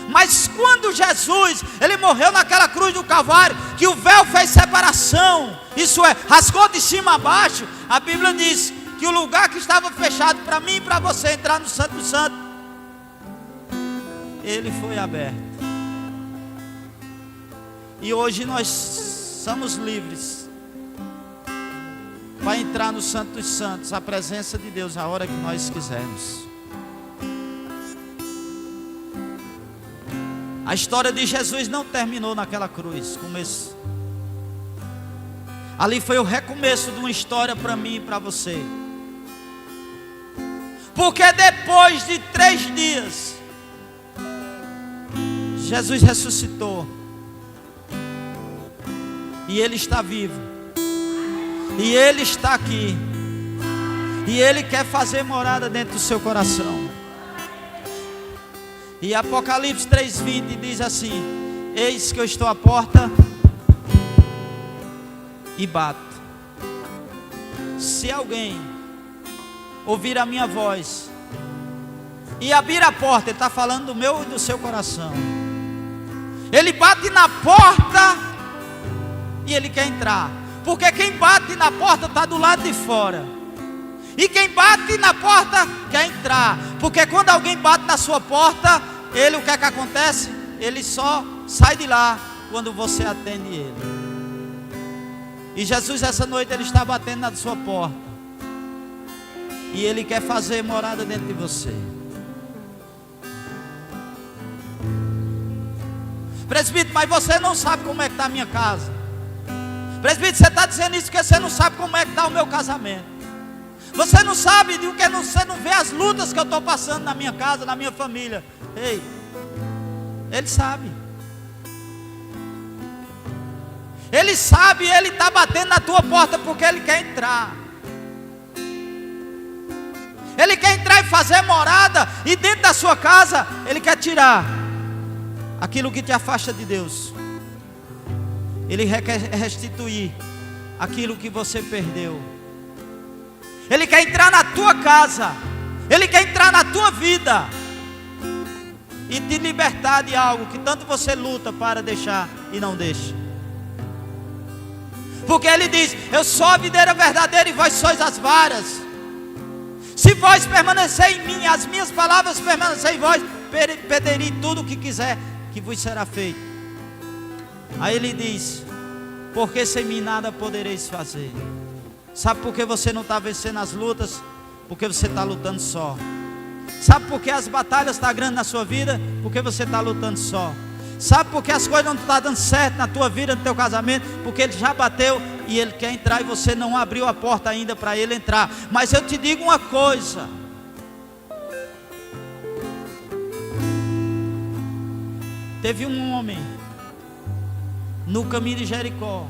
Speaker 4: Mas quando Jesus, ele morreu naquela cruz do Calvário, que o véu fez separação, isso é, rasgou de cima a baixo, a Bíblia diz que o lugar que estava fechado para mim e para você entrar no Santo dos Santos, ele foi aberto. E hoje nós somos livres para entrar no Santo dos Santos, a presença de Deus, a hora que nós quisermos. A história de Jesus não terminou naquela cruz, começo. Ali foi o recomeço de uma história para mim e para você. Porque depois de 3 dias, Jesus ressuscitou. E Ele está vivo. E Ele está aqui. E Ele quer fazer morada dentro do seu coração. E Apocalipse 3:20 diz assim: eis que eu estou à porta e bato. Se alguém ouvir a minha voz e abrir a porta, Ele está falando do meu e do seu coração. Ele bate na porta e Ele quer entrar. Porque quem bate na porta está do lado de fora. E quem bate na porta quer entrar. Porque quando alguém bate na sua porta, ele, o que é que acontece? Ele só sai de lá quando você atende ele. E Jesus essa noite ele está batendo na sua porta. E Ele quer fazer morada dentro de você. Presbítero, mas você não sabe como é que está a minha casa. Presbítero, você está dizendo isso porque você não sabe como é que está o meu casamento. Você não sabe de que você não vê as lutas que eu estou passando na minha casa, na minha família. Ei, Ele sabe. Ele sabe, Ele está batendo na tua porta porque Ele quer entrar. Ele quer entrar e fazer morada. E dentro da sua casa Ele quer tirar aquilo que te afasta de Deus. Ele quer restituir aquilo que você perdeu. Ele quer entrar na tua casa. Ele quer entrar na tua vida e te libertar de algo que tanto você luta para deixar e não deixa. Porque Ele diz: eu sou a videira verdadeira e vós sois as varas. Se vós permanecer em mim, as minhas palavras permanecerem em vós, pedireis tudo o que quiser, que vos será feito. Aí Ele diz: porque sem mim nada podereis fazer. Sabe por que você não está vencendo as lutas? Porque você está lutando só. Sabe por que as batalhas estão grandes na sua vida? Porque você está lutando só. Sabe por que as coisas não estão dando certo na tua vida, no teu casamento? Porque ele já bateu e ele quer entrar e você não abriu a porta ainda para ele entrar. Mas eu te digo uma coisa: teve um homem no caminho de Jericó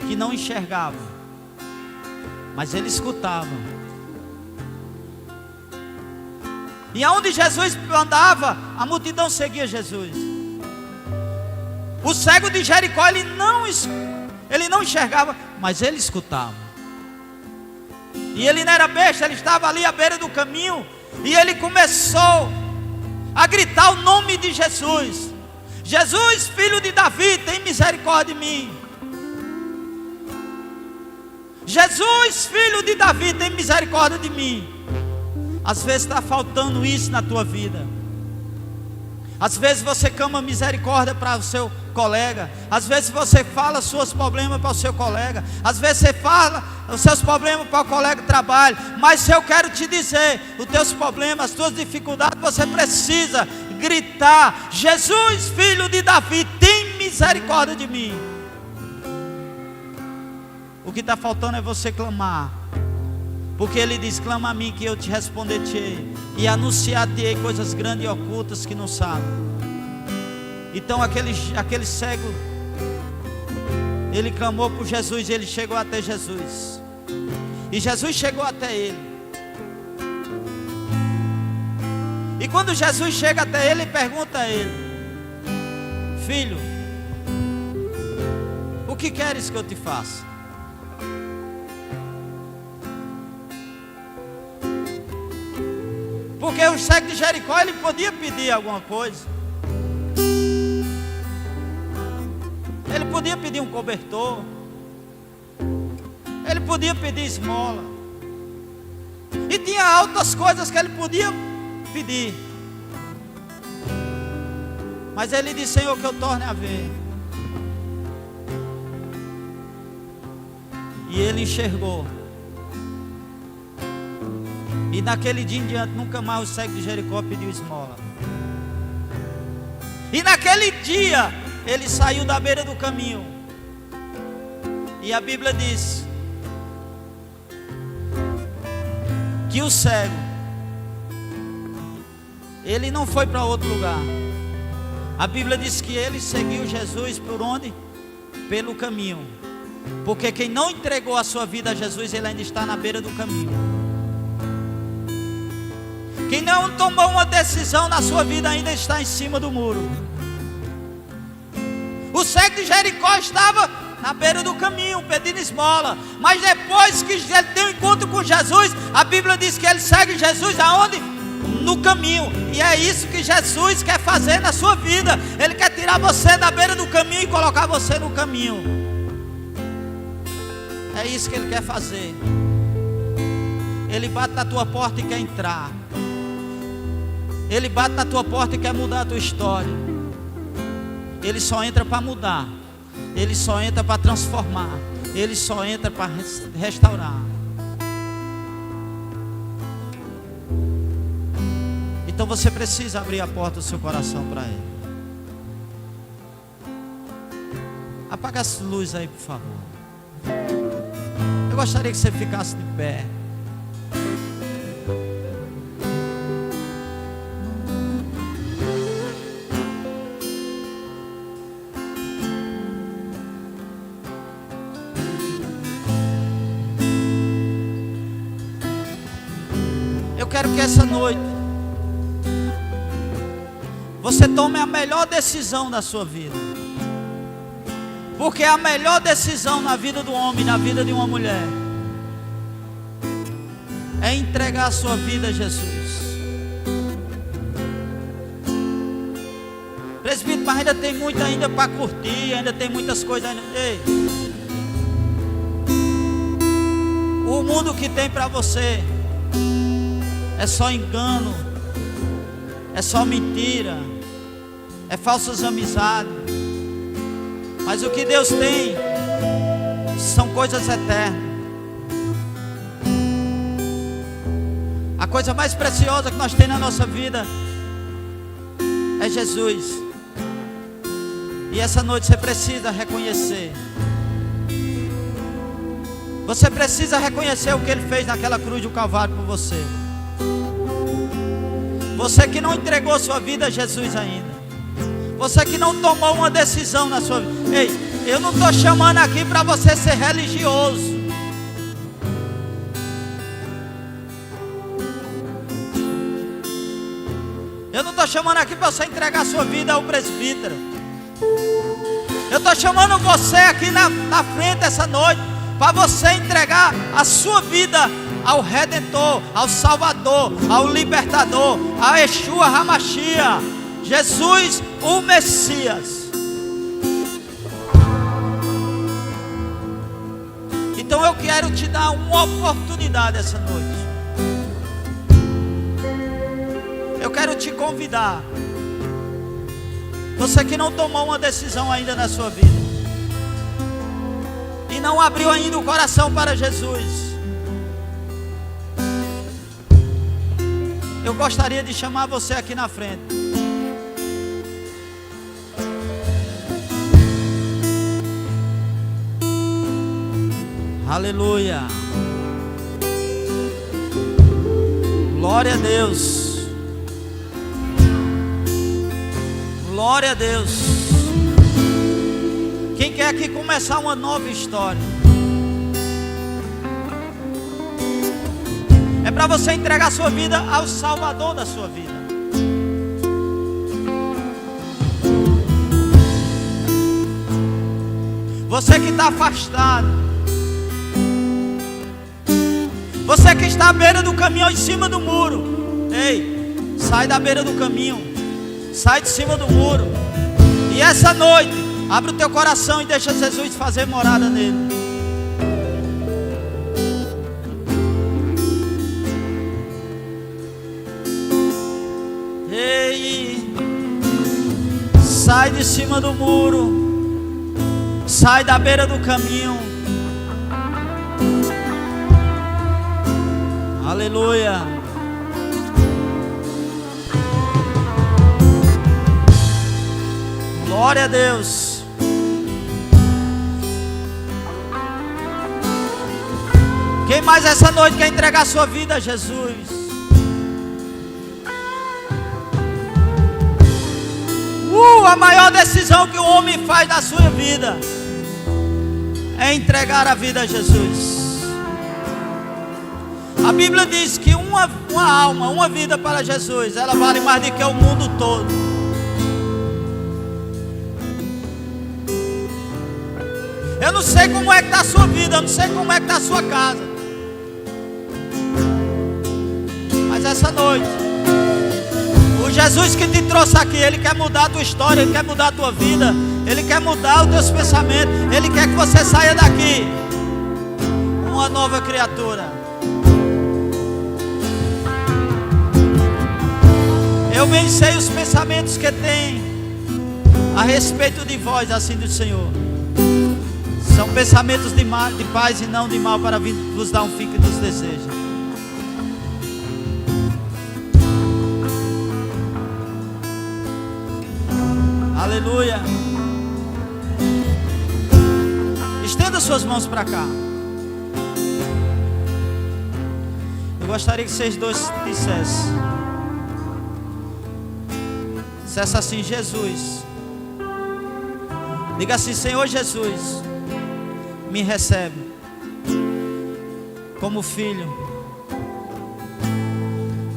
Speaker 4: que não enxergava, mas ele escutava. E aonde Jesus andava, a multidão seguia Jesus. O cego de Jericó, ele não enxergava, mas ele escutava. E ele não era besta, ele estava ali à beira do caminho. E ele começou a gritar o nome de Jesus: Jesus, filho de Davi, tem misericórdia de mim. Jesus, filho de Davi, tem misericórdia de mim. Às vezes está faltando isso na tua vida. Às vezes você clama misericórdia para o seu colega. Às vezes você fala os seus problemas para o seu colega. Às vezes você fala os seus problemas para o colega de trabalho. Mas eu quero te dizer, os teus problemas, as tuas dificuldades, você precisa gritar: Jesus, filho de Davi, tem misericórdia de mim. O que está faltando é você clamar. Porque ele diz: clama a mim que eu te responderei e anunciar-te coisas grandes e ocultas que não sabe. Então aquele cego, ele clamou por Jesus e ele chegou até Jesus. E Jesus chegou até ele. E quando Jesus chega até ele, pergunta a ele: filho, o que queres que eu te faça? Porque o cego de Jericó, ele podia pedir alguma coisa. Ele podia pedir um cobertor. Ele podia pedir esmola. E tinha outras coisas que ele podia pedir. Mas ele disse: Senhor, que eu torne a ver. E ele enxergou. E naquele dia em diante, nunca mais o cego de Jericó pediu esmola. E naquele dia, ele saiu da beira do caminho. E a Bíblia diz que o cego, ele não foi para outro lugar. A Bíblia diz que ele seguiu Jesus por onde? Pelo caminho. Porque quem não entregou a sua vida a Jesus, ele ainda está na beira do caminho. Quem não tomou uma decisão na sua vida ainda está em cima do muro. O cego de Jericó estava na beira do caminho pedindo esmola. Mas depois que ele tem um encontro com Jesus, a Bíblia diz que ele segue Jesus aonde? No caminho. E é isso que Jesus quer fazer na sua vida. Ele quer tirar você da beira do caminho e colocar você no caminho. É isso que ele quer fazer. Ele bate na tua porta e quer entrar. Ele bate na tua porta e quer mudar a tua história. Ele só entra para mudar. Ele só entra para transformar. Ele só entra para restaurar. Então você precisa abrir a porta do seu coração para Ele. Apaga as luzes aí, por favor. Eu gostaria que você ficasse de pé. Eu quero que essa noite você tome a melhor decisão da sua vida. Porque a melhor decisão na vida do homem, na vida de uma mulher, é entregar a sua vida a Jesus. Presbítero, mas ainda tem muito ainda para curtir, ainda tem muitas coisas ainda. Ei, o mundo que tem para você é só engano, é só mentira, é falsas amizades. Mas o que Deus tem são coisas eternas. A coisa mais preciosa que nós temos na nossa vida é Jesus. E essa noite você precisa reconhecer. Você precisa reconhecer o que Ele fez naquela cruz do Calvário por você. Você que não entregou sua vida a Jesus ainda. Você que não tomou uma decisão na sua vida. Ei, eu não estou chamando aqui para você ser religioso. Eu não estou chamando aqui para você entregar sua vida ao presbítero. Eu estou chamando você aqui na frente essa noite para você entregar a sua vida ao Redentor, ao Salvador, ao Libertador, a Yeshua HaMashiach, Jesus o Messias. Então eu quero te dar uma oportunidade essa noite. Eu quero te convidar. Você que não tomou uma decisão ainda na sua vida e não abriu ainda o coração para Jesus, eu gostaria de chamar você aqui na frente. Aleluia. Glória a Deus. Glória a Deus. Quem quer aqui começar uma nova história? É para você entregar sua vida ao Salvador da sua vida. Você que está afastado, você que está à beira do caminho, em cima do muro, ei, sai da beira do caminho. Sai de cima do muro. E essa noite, abre o teu coração e deixa Jesus fazer morada nele. Ei, sai de cima do muro. Sai da beira do caminho. Aleluia. Glória a Deus. Quem mais essa noite quer entregar sua vida a Jesus? A maior decisão que o homem faz na sua vida é entregar a vida a Jesus. A Bíblia diz que uma alma, uma vida para Jesus, ela vale mais do que o mundo todo. Eu não sei como é que está a sua vida, eu não sei como é que está a sua casa. Mas essa noite, o Jesus que te trouxe aqui, Ele quer mudar a tua história, Ele quer mudar a tua vida, Ele quer mudar os teus pensamentos, Ele quer que você saia daqui uma nova criatura. Eu vencei os pensamentos que tem a respeito de vós, assim do Senhor. São pensamentos de paz e não de mal, para vos dar um fim que nos deseja. Aleluia. Estenda suas mãos para cá. Eu gostaria que vocês dois dissessem. Dissesse assim: Jesus. Diga assim: Senhor Jesus, me recebe como filho,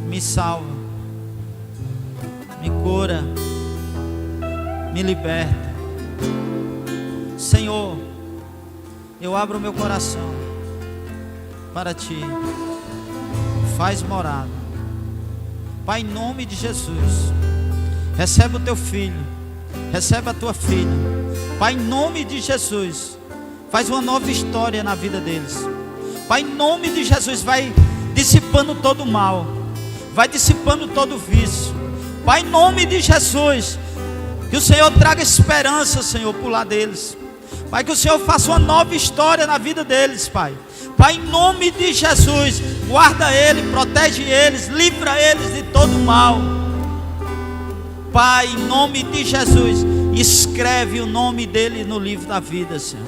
Speaker 4: me salva, me cura, me liberta. Senhor, eu abro o meu coração para Ti, faz morada. Pai, em nome de Jesus, recebe o Teu filho, recebe a Tua filha. Pai, em nome de Jesus, faz uma nova história na vida deles. Pai, em nome de Jesus, vai dissipando todo o mal, vai dissipando todo o vício. Pai, em nome de Jesus, que o Senhor traga esperança, Senhor, por lá deles. Pai, que o Senhor faça uma nova história na vida deles, Pai. Pai, em nome de Jesus, guarda eles, protege eles, livra eles de todo mal. Pai, em nome de Jesus, escreve o nome dele no livro da vida, Senhor.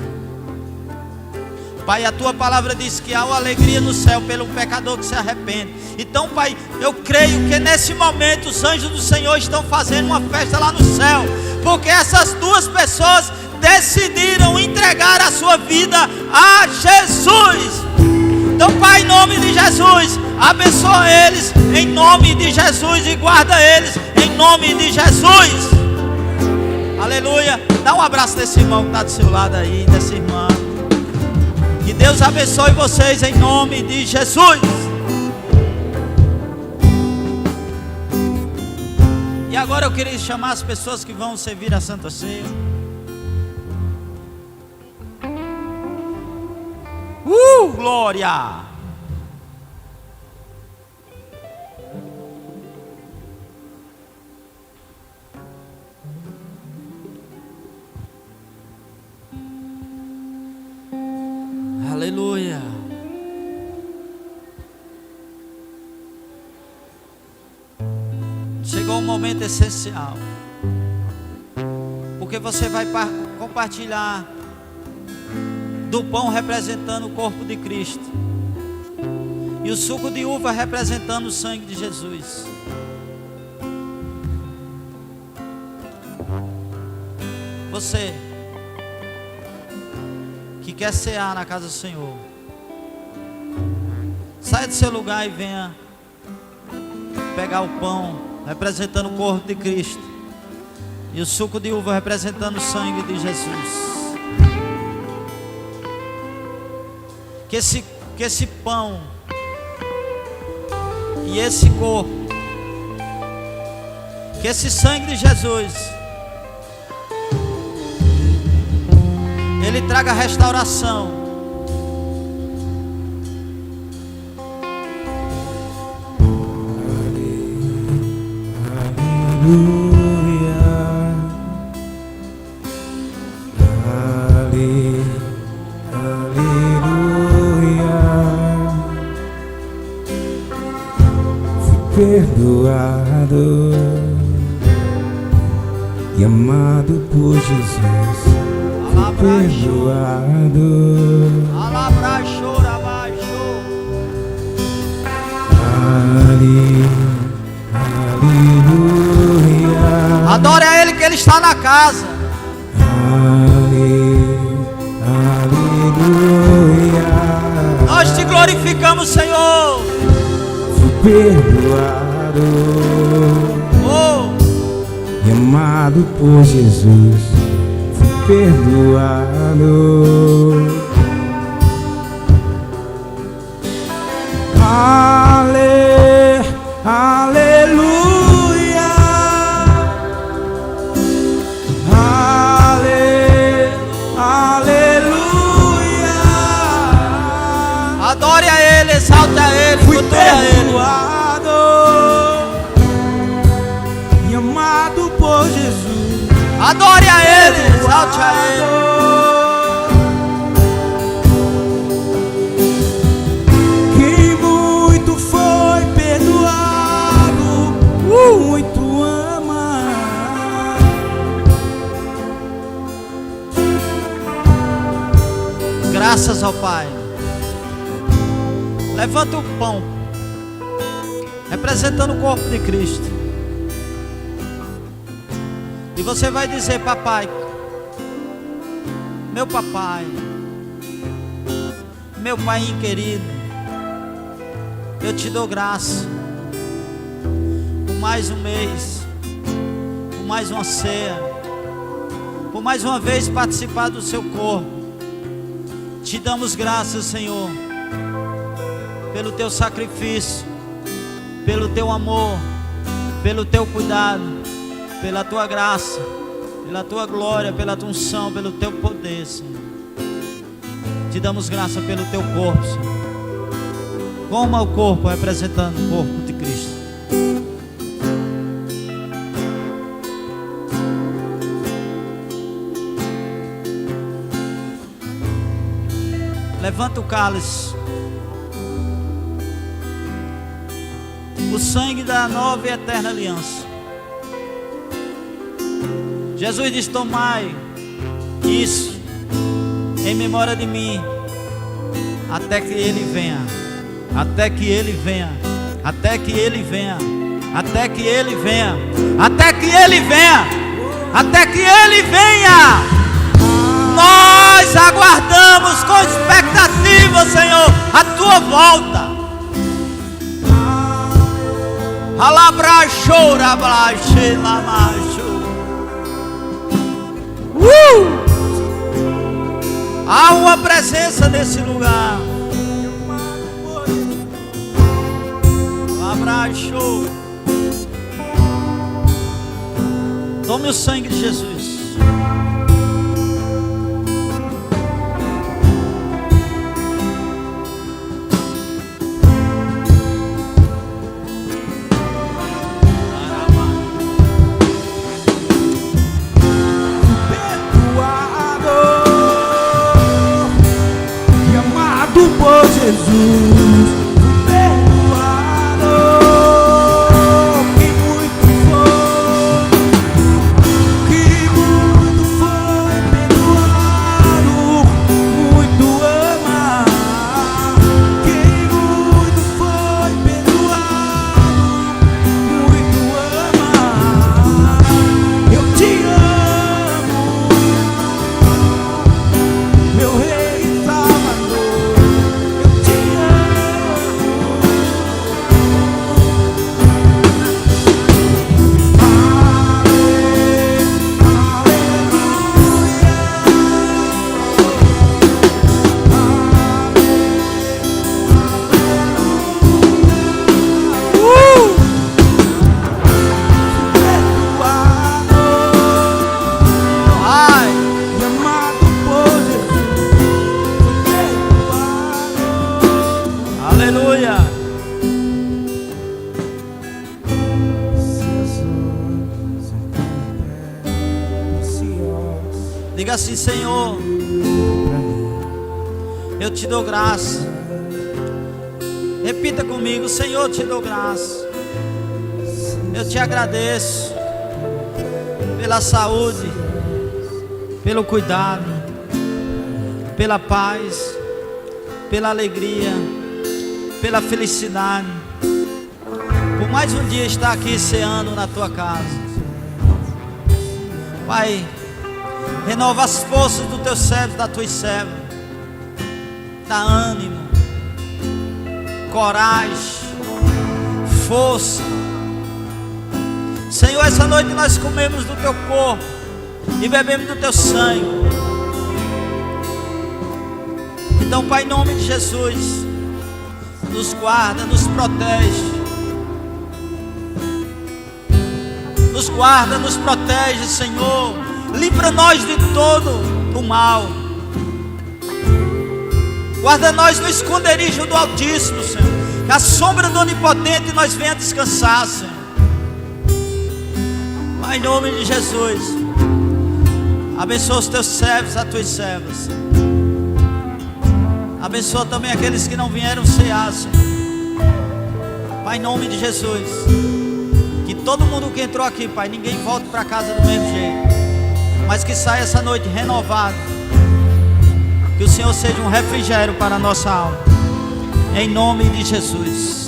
Speaker 4: Pai, a tua palavra diz que há uma alegria no céu pelo pecador que se arrepende. Então, Pai, eu creio que nesse momento os anjos do Senhor estão fazendo uma festa lá no céu, porque essas duas pessoas decidiram entregar a sua vida a Jesus. Então, Pai, em nome de Jesus, abençoa eles em nome de Jesus e guarda eles em nome de Jesus. Aleluia. Dá um abraço nesse irmão que está do seu lado aí, dessa irmã. Que Deus abençoe vocês em nome de Jesus. E agora eu queria chamar as pessoas que vão servir a Santa Ceia. Glória! Aleluia! Chegou um momento essencial, porque você vai compartilhar do pão representando o corpo de Cristo e o suco de uva representando o sangue de Jesus. Você que quer cear na casa do Senhor, saia do seu lugar e venha pegar o pão representando o corpo de Cristo e o suco de uva representando o sangue de Jesus. Que esse pão e esse corpo, que esse sangue de Jesus, ele traga restauração.
Speaker 1: Perdoado e amado por Jesus, perdoado. Aleluia.
Speaker 4: Adore a Ele que Ele está na casa.
Speaker 1: Aleluia.
Speaker 4: Nós te glorificamos, Senhor.
Speaker 1: Perdoado e amado por Jesus, fui perdoado. Aleluia, aleluia.
Speaker 4: Adore a Ele, exalte a Ele, cultue a Ele.
Speaker 1: E amado por Jesus,
Speaker 4: adore a Ele, exalte a Ele.
Speaker 1: Quem muito foi perdoado, muito ama.
Speaker 4: Graças ao Pai. Levanta o pão representando o corpo de Cristo. E você vai dizer: papai, meu papai, meu pai querido, eu te dou graça por mais um mês, por mais uma ceia, por mais uma vez participar do seu corpo. Te damos graças, Senhor, pelo teu sacrifício, pelo teu amor, pelo teu cuidado, pela tua graça, pela tua glória, pela tua unção, pelo teu poder, Senhor. Te damos graça pelo teu corpo, Senhor. Coma o corpo representando o corpo de Cristo. Levanta o cálice. O sangue da nova e eterna aliança. Jesus diz: tomai isso em memória de mim, até que Ele venha, até que Ele venha, até que Ele venha, até que Ele venha, até que Ele venha, até que Ele venha. Nós aguardamos com expectativa, Senhor, a tua volta. Alabrachora, blachela, macho. Há uma presença nesse lugar. Alabrachou. Tome o sangue de Jesus.
Speaker 1: Jesus, perdoado, que muito foi perdoado, muito amar, que muito foi perdoado, muito amar. Eu te amo, meu rei Salvador. Aleluia. Diga assim: Senhor, eu te dou graça. Repita comigo: Senhor, eu te dou graça. Eu te agradeço pela saúde, pelo cuidado, pela paz, pela alegria, pela felicidade, por mais um dia estar aqui ceando na tua casa. Pai, renova as forças dos teus servos, das tuas servas. Dá ânimo, coragem, força. Senhor, essa noite nós comemos do teu corpo e bebemos do teu sangue. Então, Pai, em nome de Jesus, nos guarda, nos protege. Nos guarda, nos protege, Senhor. Livra nós de todo o mal. Guarda nós no esconderijo do Altíssimo, Senhor. Que a sombra do Onipotente nós venha descansar, Senhor. Pai, em nome de Jesus, abençoa os teus servos, as tuas servas. Abençoa também aqueles que não vieram cear, Senhor. Pai, em nome de Jesus, que todo mundo que entrou aqui, Pai, ninguém volte para casa do mesmo jeito, mas que saia essa noite renovado. Que o Senhor seja um refrigério para a nossa alma, em nome de Jesus.